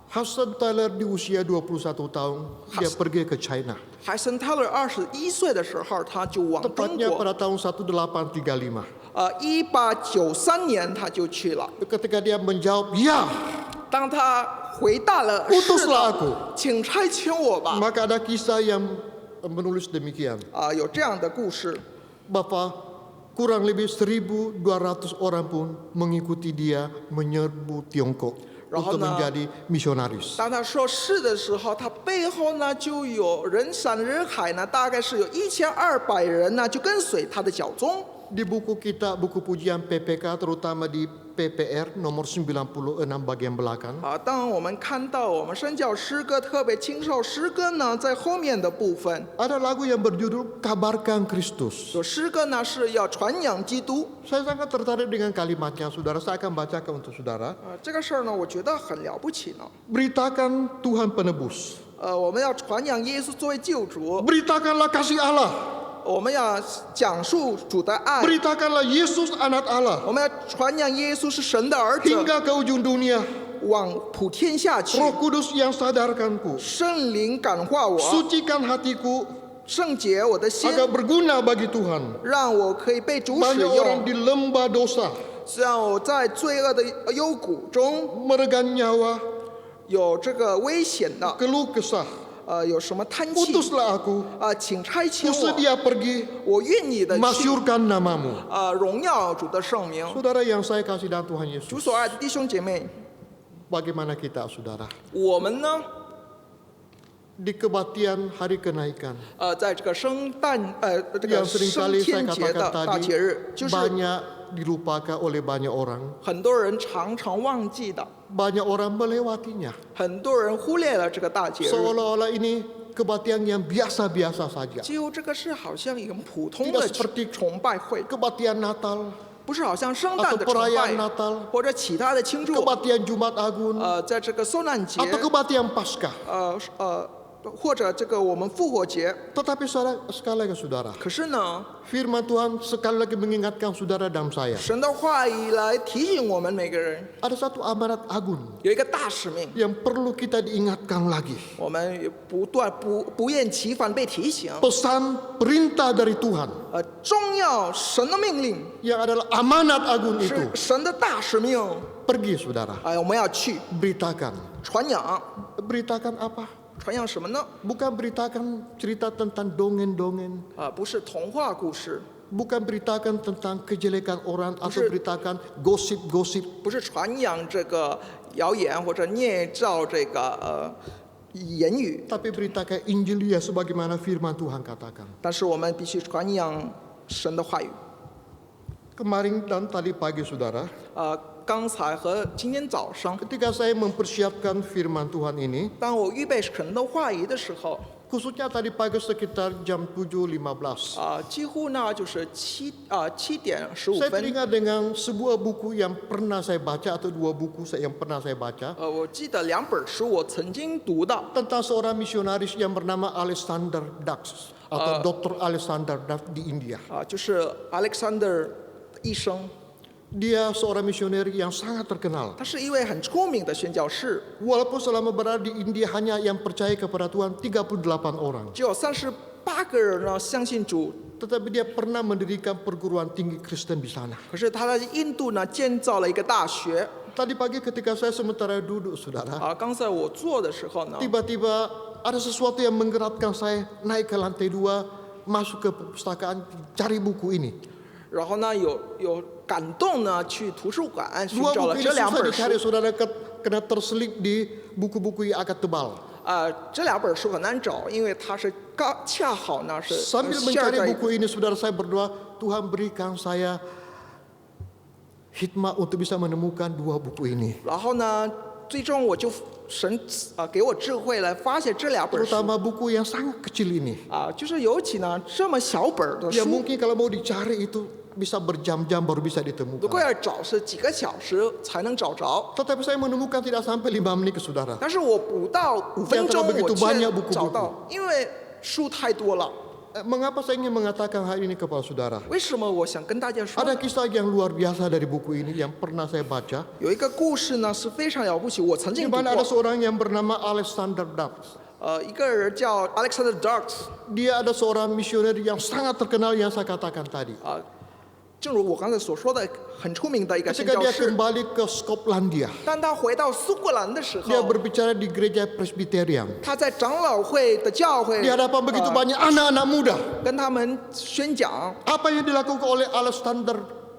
Hudson Taylor di usia 21 tahun, dia pergi ke China. 海森泰勒21岁的时候，他就往中 Tepatnya 国。 pada tahun 1835. 1893年他就去了。 Ketika dia menjawab, ya, 当他回答了“是 utuslah 的 aku”， 请差遣我吧。 maka ada kisah yang menulis demikian. 有这样的故事， Bapak, kurang lebih 1.200 orang pun mengikuti dia menyerbu Tiongkok untuk menjadi misionaris. 当他说是的时候，他背后呢就有人山人海呢，大概是有1200人呢，就跟随他的脚踪。 Di buku kita, buku pujian PPK, terutama di PPR nomor 96 bagian belakang, 当我们看到我们宣教诗歌，特别青少诗歌呢，在后面的部分， ada lagu yang berjudul Kabarkan Kristus. 有诗歌呢是要传扬基督。 Saya sangat tertarik dengan kalimatnya, saudara. Saya akan bacakan untuk saudara. 这个事儿呢，我觉得很了不起呢。 Beritakan Tuhan penebus. 我们要传扬耶稣作为救主， Beritakanlah kasih Allah. 我们要讲述主的爱， Beritakanlah Yesus anak Allah 我们要传扬耶稣是神的儿子， hingga ke ujung dunia. 往普天下去。 Roh Kudus yang sadarkanku, 圣灵感化我， sucikan hatiku 圣洁我的心， agar berguna bagi Tuhan. 让我可以被主使 Banyak 用。orang di lembah dosa 让我在罪恶的幽谷中 meregang nyawa, 有这个危险的， keluh kesah. 有什么叹气 Utuslah aku, 请差遣 ku 我， sedia pergi 我愿意的去 masyurkan namamu. 荣耀主的圣名。 Saudara yang saya kasih dalam Tuhan 主 Yesus, 所爱的弟兄姐妹， bagaimana kita saudara? 我们呢， Di kebaktian hari kenaikan 在这个这个 yang 升 seringkali saya 天节的 katakan 大 tadi 节日，就是 banyak dilupakan oleh banyak orang. 很多人常常忘记的， Banyak orang melewatinya. 很多人忽略了这个大节日。 Seolah-olah ini kebaktian yang biasa-biasa saja. 就这个是好像一个普通 Tidak 的 seperti 崇拜会， kebaktian Natal, 不是好像圣诞 atau 的崇 perayaan 拜， Natal, 或者其他的庆祝， kebaktian Jumat Agung, 在这个受难节， atau kebaktian Paskah. 或者这个我们复活节。 Tetapi sekali lagi saudara, 可是呢， firman Tuhan sekali lagi mengingatkan saudara dan saya. 神的话语来提醒我们每个人， Ada satu amanat agung 有一个大使命， yang perlu kita diingatkan lagi. 我们不厌其烦被提醒。 Pesan perintah dari Tuhan 重要神的命令 yang adalah amanat agung 是 itu. 神的大使命， Pergi saudara, 我们要去 beritakan. 传扬。 Beritakan apa? 传扬什么呢？ Bukan beritakan cerita tentang dongeng-dongeng. 不是童话故事， Bukan beritakan tentang kejelekan orang atau beritakan gosip-gosip. 不是传扬这个谣言或者捏造这个言语， Tapi beritakan Injil ya sebagaimana firman Tuhan katakan. 但是我们必须传扬神的话语。 Kemarin dan tadi pagi saudara, 刚才和今天早上， ketika saya mempersiapkan firman Tuhan ini, 当我预备神的话语的时候， khususnya tadi pagi sekitar jam 7.15, 几乎呢就是7点15 saya 分。 teringat dengan sebuah buku yang pernah saya baca atau dua buku yang pernah saya baca 我记得2本书我曾经读到， tentang seorang misionaris yang bernama Alexander Dux atau Dr. Alexander Dux di India. 就是 Alexander 医生， Dia seorang misionaris yang sangat terkenal. 他是一位很出名的宣教士， Walaupun selama berada di India hanya yang percaya kepada Tuhan 38 orang. 只有38个人呢相信主， Tetapi dia pernah mendirikan perguruan tinggi Kristen di sana. 可是他在印度呢建造了一个大学。 Tadi pagi ketika saya sementara duduk saudara, 刚才我做的时候呢， tiba-tiba ada sesuatu yang menggerakkan saya naik ke lantai 2, masuk ke perpustakaan, cari buku ini. 然后呢有感动呢，去图书馆寻 Dua 找了 buku 这 ini 两 susah 本 dicari 书。 saudara karena terselip di buku-buku yang agak tebal. 这两本书很难找，因为它是恰好呢是 Sambil 馅儿 mencari 在 buku ini, saudara saya berdoa, Tuhan berikan saya hikmat untuk bisa menemukan dua buku ini. 然后呢，最终我就神给我智慧来发现这两本书 Terutama buku yang sangat kecil ini. 就是尤其呢这么小本的 Ya 书， mungkin kalau mau dicari itu bisa berjam-jam baru bisa 如 ditemukan. 果要找是几个小时才能找着。 Tetapi saya menemukan tidak sampai 5 menit ke saudara. 但是我不到5分钟 begitu 我 banyak 却 buku-buku 找到，因为书太多了。 Mengapa saya ingin mengatakan hal ini kepada saudara? 为什么我想跟大家说？ Ada kisah yang luar biasa dari buku ini yang pernah saya baca. 有一个故事呢是非常了不起，我曾 Di 经读 mana ada 过。 seorang yang bernama Alexander Dux. 一个人叫 Alexander Dux， Dia ada seorang misioner yang sangat terkenal yang saya katakan tadi. 正如我刚才所说的，很出名的一个宣 Ketika 教 dia 士。 kembali ke Skotlandia, 当他回到苏格兰的时 dia 候， berbicara di gereja Presbyterian. 他在长老会的教会 Di hadapan begitu banyak anak-anak muda. 跟他们宣讲。 Apa yang dilakukan oleh Alexander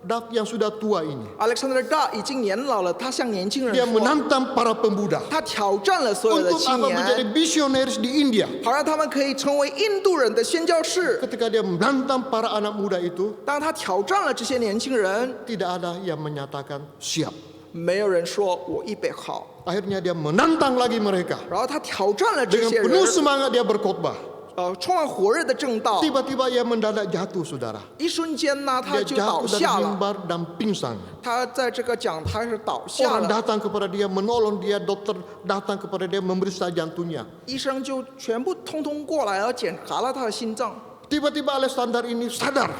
Dux yang sudah tua ini? Alexander Dux 已经年老了，他向年轻人 Dia 说， menantang para pemuda 他挑战了所有的 untuk 青 apa menjadi 年， misionaris di India. 好让他们可以成为印度人的宣教士。 Ketika dia menantang para anak muda itu, 当他挑战了这些年轻人， tidak ada yang menyatakan siap. 没有人说我预备好。 Akhirnya dia menantang lagi mereka. 然后他挑战了这 Dengan 些 penuh 人， semangat dia berkhotbah. 充满火热的正道。 Tiba-tiba ia mendadak jatuh, saudara. 一瞬间呢，他 Dia 就倒 jatuh dari 下了。 mimbar dan pingsan. 他在这个讲台上倒下 Orang 了， datang kepada dia, menolong dia, dokter datang kepada dia, memeriksa jantungnya. 医生就全部通通过来，然后检查了他的心脏。 Tiba-tiba Alexander ini sadar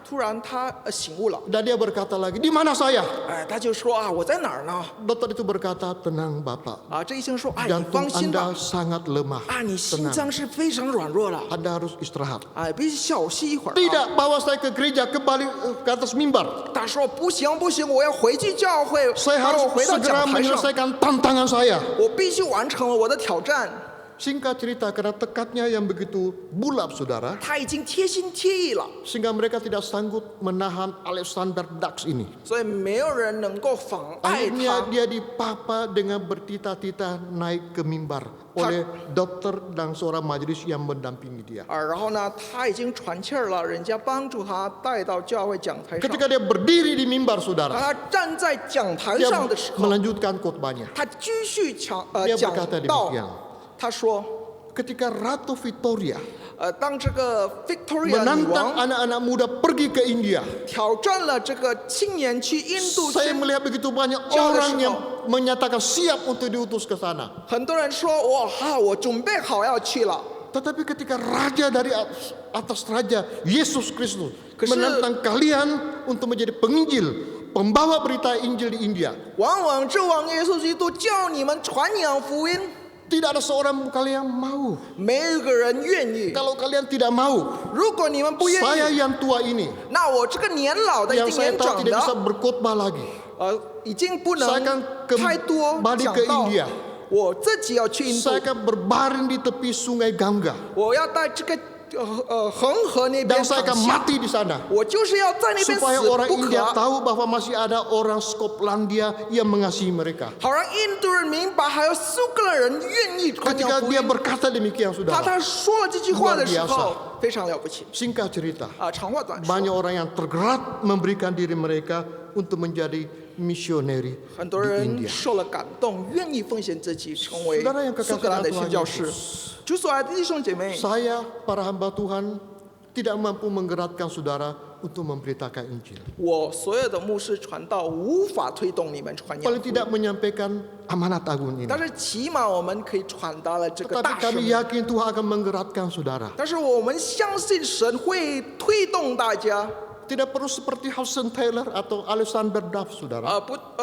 突然他醒悟了， dan dia berkata lagi, di mana saya? 他就说我在哪儿呢？ Dokter itu berkata, tenang Bapak. 这医生说，你 Jantung 放心吧 Anda，sangat lemah. 你心 Tenang. 脏是非常软弱了， Anda harus istirahat. 必须休息一会儿。 Tidak, bawa saya ke gereja, kembali ke atas mimbar. 他说不行不行，我要回去教会， Saya 让 harus 我回到 segera 讲台上， menyelesaikan tantangan saya. 我必须完成了我的挑战。 Singkat cerita, karena tekadnya yang begitu bulat, saudara, 他已经贴心贴意了， sehingga mereka tidak sanggup menahan Alexander Dux ini. 所以没有人能够妨碍 Akhirnya 他。 dia dipapa dengan bertita-tita naik ke mimbar oleh dokter dan seorang majelis yang mendampingi dia. 然后呢，他已经喘气儿了，人家帮助他带到教会讲台上。 Ketika dia berdiri di mimbar, 当 saudara, 他站在讲台 dia 上的时候， melanjutkan khotbahnya. 他继续讲 Dia 讲 berkata 道 demikian. 他说， Ketika Ratu Victoria 当这个 Victoria 女 menantang 王 anak-anak muda pergi ke India, 挑战了这个青年去印度 saya 宣， melihat begitu banyak Jauh orang dari yang menyatakan siap untuk diutus ke sana. 很多人说我准备好要去了。 Tetapi ketika raja dari atas raja Yesus Kristus Kesi- menantang kalian untuk menjadi penginjil, pembawa berita Injil di India, 往往这王耶稣基督叫你们传扬福音， tidak ada seorang kalian yang mau. 没有一个人愿意。 Kalau kalian tidak mau, 如果你们不愿 saya 意， yang tua ini, 那我这个年老的已 yang 经 saya 年 tahu 长 tidak bisa 的， berkhotbah lagi, 已经不 saya 能 akan 太多 kembali 讲 ke 道 India.。我自己要去印度 saya，akan berbaring di tepi sungai Gangga 我要在这个恒河那 dan 边 saya 躺 akan 下， mati di sana. 我就是要在那边 Supaya 死 orang 不 India 可， tahu bahwa masih ada orang Skotlandia yang mengasihi mereka. 好让印度人明白，还有苏格兰人愿意传 Ketika 讲福 dia 音。 berkata demikian, 他 saudara, 说了这句话的时 Luar 候，非常了不起 singkat cerita, 长话短说， banyak orang yang tergerak memberikan diri mereka untuk menjadi misioneri 很多 di 人 India. 受了感动，愿意奉献自己，成为 Saudara yang kekasih 苏格兰的 dalam 宣教 Tuhan 士。主所爱的弟兄姐妹， Saya, para hamba Tuhan, tidak mampu menggerakkan saudara untuk memberitakan Injil. 我所有的牧师传道无法推动你们传扬 Paling 福音， tidak menyampaikan amanat agung ini. 但是起码我们可以传达了这个 Tetapi 大使 kami 命。 yakin Tuhan akan menggerakkan saudara. 但是我们相信神会推动大家， Tidak perlu seperti Hudson Taylor atau Alexander Duff, saudara.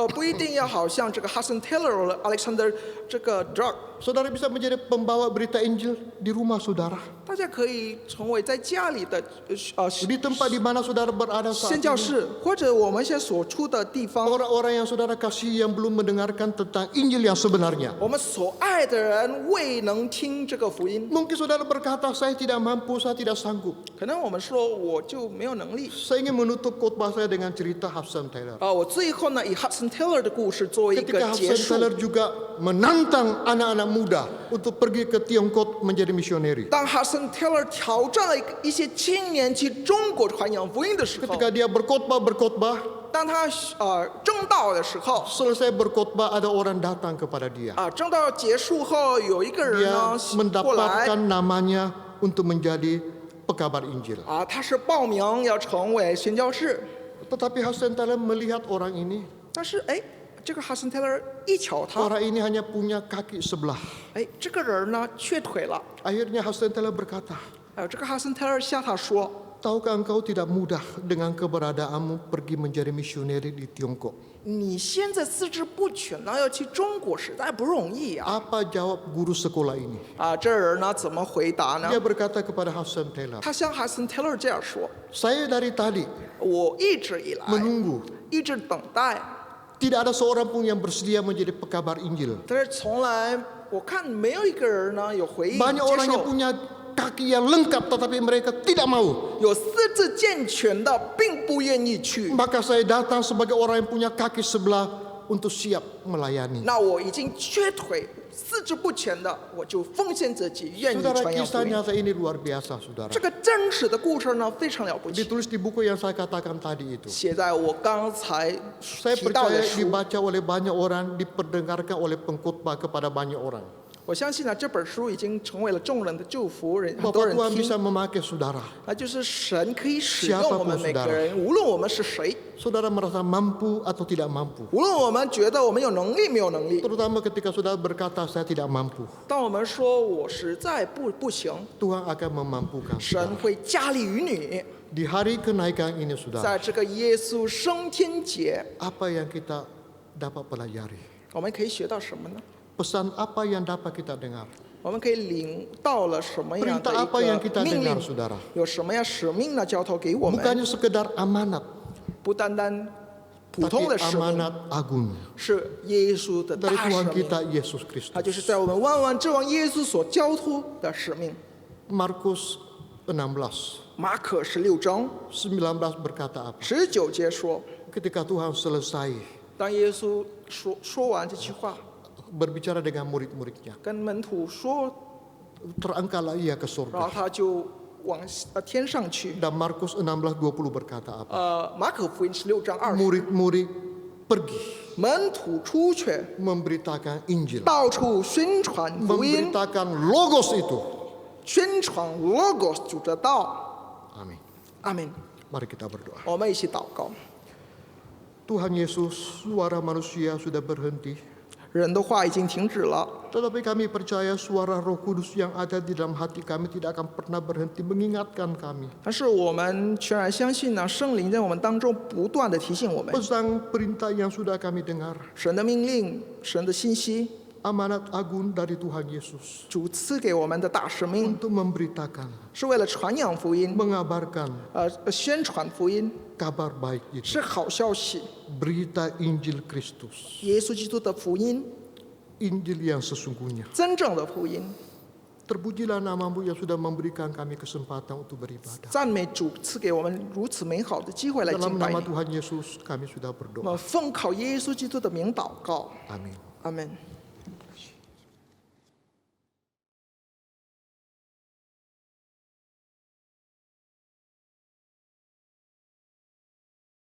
不一定要好像这个 Hudson Taylor、Alexander 这个 Drug， Saudara bisa menjadi pembawa berita Injil di rumah saudara. 大家可以成为在家里的Di tempat di mana saudara berada saat 宣教 ini. 士，或者我们现在所处的地方， Orang-orang yang saudara kasih yang belum mendengarkan tentang Injil yang sebenarnya. 我们所爱的人未能听这个福音。 Mungkin saudara berkata, saya tidak mampu, saya tidak sanggup. 可能我们说我就没有能力， Saya Saya ingin menutup khotbah saya dengan cerita Hudson Taylor. 我最后呢以 Hudson Taylor 的故事作为一 Ketika 个结 Hudson 束。 Taylor juga menantang anak-anak muda untuk pergi ke Tiongkok menjadi misioneri. 当 Hudson Taylor 挑战了一些青年去中国传扬福音的时候， Ketika dia berkhotbah, 当他正道的时候， selesai berkhotbah ada orang datang kepada dia. 正道结束后，有一个人 Dia 呢过来 mendapatkan namanya untuk menjadi pekabar Injil. 他是报名要成为宣教士， Tetapi Hudson Taylor melihat orang ini, 但是这个 Hudson Taylor 一瞧他， orang ini hanya punya kaki sebelah. 这个人呢缺腿了， Akhirnya Hudson Taylor berkata, 这个 Hudson Taylor 向他说， tahukah engkau tidak mudah dengan keberadaanmu pergi menjadi misioneri di Tiongkok? 你现在四肢不全呢，要去中国实在不容易啊！ Apa jawab guru sekolah ini? 这人呢怎么回答呢 Dia？berkata kepada Hudson Taylor, 他向 Hudson Taylor 这样说 saya dari tadi：“ 我一直以来 menunggu, 一直等待， tidak ada seorang pun yang bersedia menjadi pekabar Injil. 但是从来我看没有一个人呢有回应 Banyak 接 orang yang 受。 punya kaki yang lengkap tetapi mereka tidak mau. 有四肢健全的并不愿意去。 Maka saya datang sebagai orang yang punya kaki sebelah untuk siap melayani. 那我已经缺腿、四肢不全的，我就奉献自己，愿意 Saudara, 传扬福 kisah 音。 nyata ini luar biasa, saudara. 这个真实的故事呢非常了不起， Ditulis di buku yang saya katakan tadi itu. 写在我刚才 Saya 提到的 percaya 书。 dibaca oleh banyak orang, diperdengarkan oleh pengkhotbah kepada banyak orang. 我相信呢，这本书已经成为了众人的祝福，很 Bapak 多人 Tuhan 听。 bisa memakai saudara. 那就是神可以使 Siapapun 用我们每个人，无论我们是谁， Saudara merasa mampu atau tidak mampu. 无论我们觉得我们有能力没有能力， Terutama ketika saudara berkata saya tidak mampu. 当我们说我实在不行， Tuhan akan memampukan. 神会加力于你。 Di hari kenaikan ini, saudara, 在这个耶稣升天节， apa yang kita dapat pelajari? 我们可以学到什么呢？ Pesan apa yang dapat kita dengar? 我们可以领到了什么样的 Perintah apa yang 一 kita 个命 dengar, 令？ saudara? 有什么样使命呢？交托给我们， Bukannya sekedar amanat, 不单单普 tapi 通的使命， amanat agung 是耶稣的 dari 大使 Tuhan 命。 kita Yesus 它就是 Kristus. 在我们万万之王耶稣所交托的使命。 Markus 16, 马可16章19 berkata apa? 19节说， Ketika Tuhan selesai 当耶稣说完这句话， berbicara dengan murid-muridnya, 跟门徒说， terangkatlah ia ke 然后 surga. 他就往天上去。 Dan Markus 16:20 berkata apa? 马可福音16章20， Murid-murid pergi 门徒出去， memberitakan Injil, 到处宣传福音， memberitakan logos itu. 宣传 logos 主的道。 Amin. 阿门。 Mari kita berdoa. 我们一起祷告。 Tuhan Yesus, suara manusia sudah berhenti. 人的话已经停止了， Tetapi kami percaya suara Roh Kudus yang ada di dalam hati kami tidak akan pernah berhenti mengingatkan kami. 但是我们全然相信呢，圣灵在我们当中不断的提醒我们， Pesan perintah yang sudah kami dengar, 神的命令、神的信息， amanat agung dari Tuhan Yesus 主赐给我们的大使命， untuk memberitakan, 是为了传扬福音， mengabarkan 宣传福音 kabar baik itu, 是好消息， berita Injil Kristus, 耶稣基督的福音， Injil yang sesungguhnya. 真正的福音。 Terpujilah namamu yang sudah memberikan kami kesempatan untuk beribadah. 赞美主赐给我们如此美好的机会来 Dalam 敬拜 nama 你。 Tuhan Yesus kami sudah 我 berdoa. 们奉靠耶稣基督的名祷告， Amin. 阿门。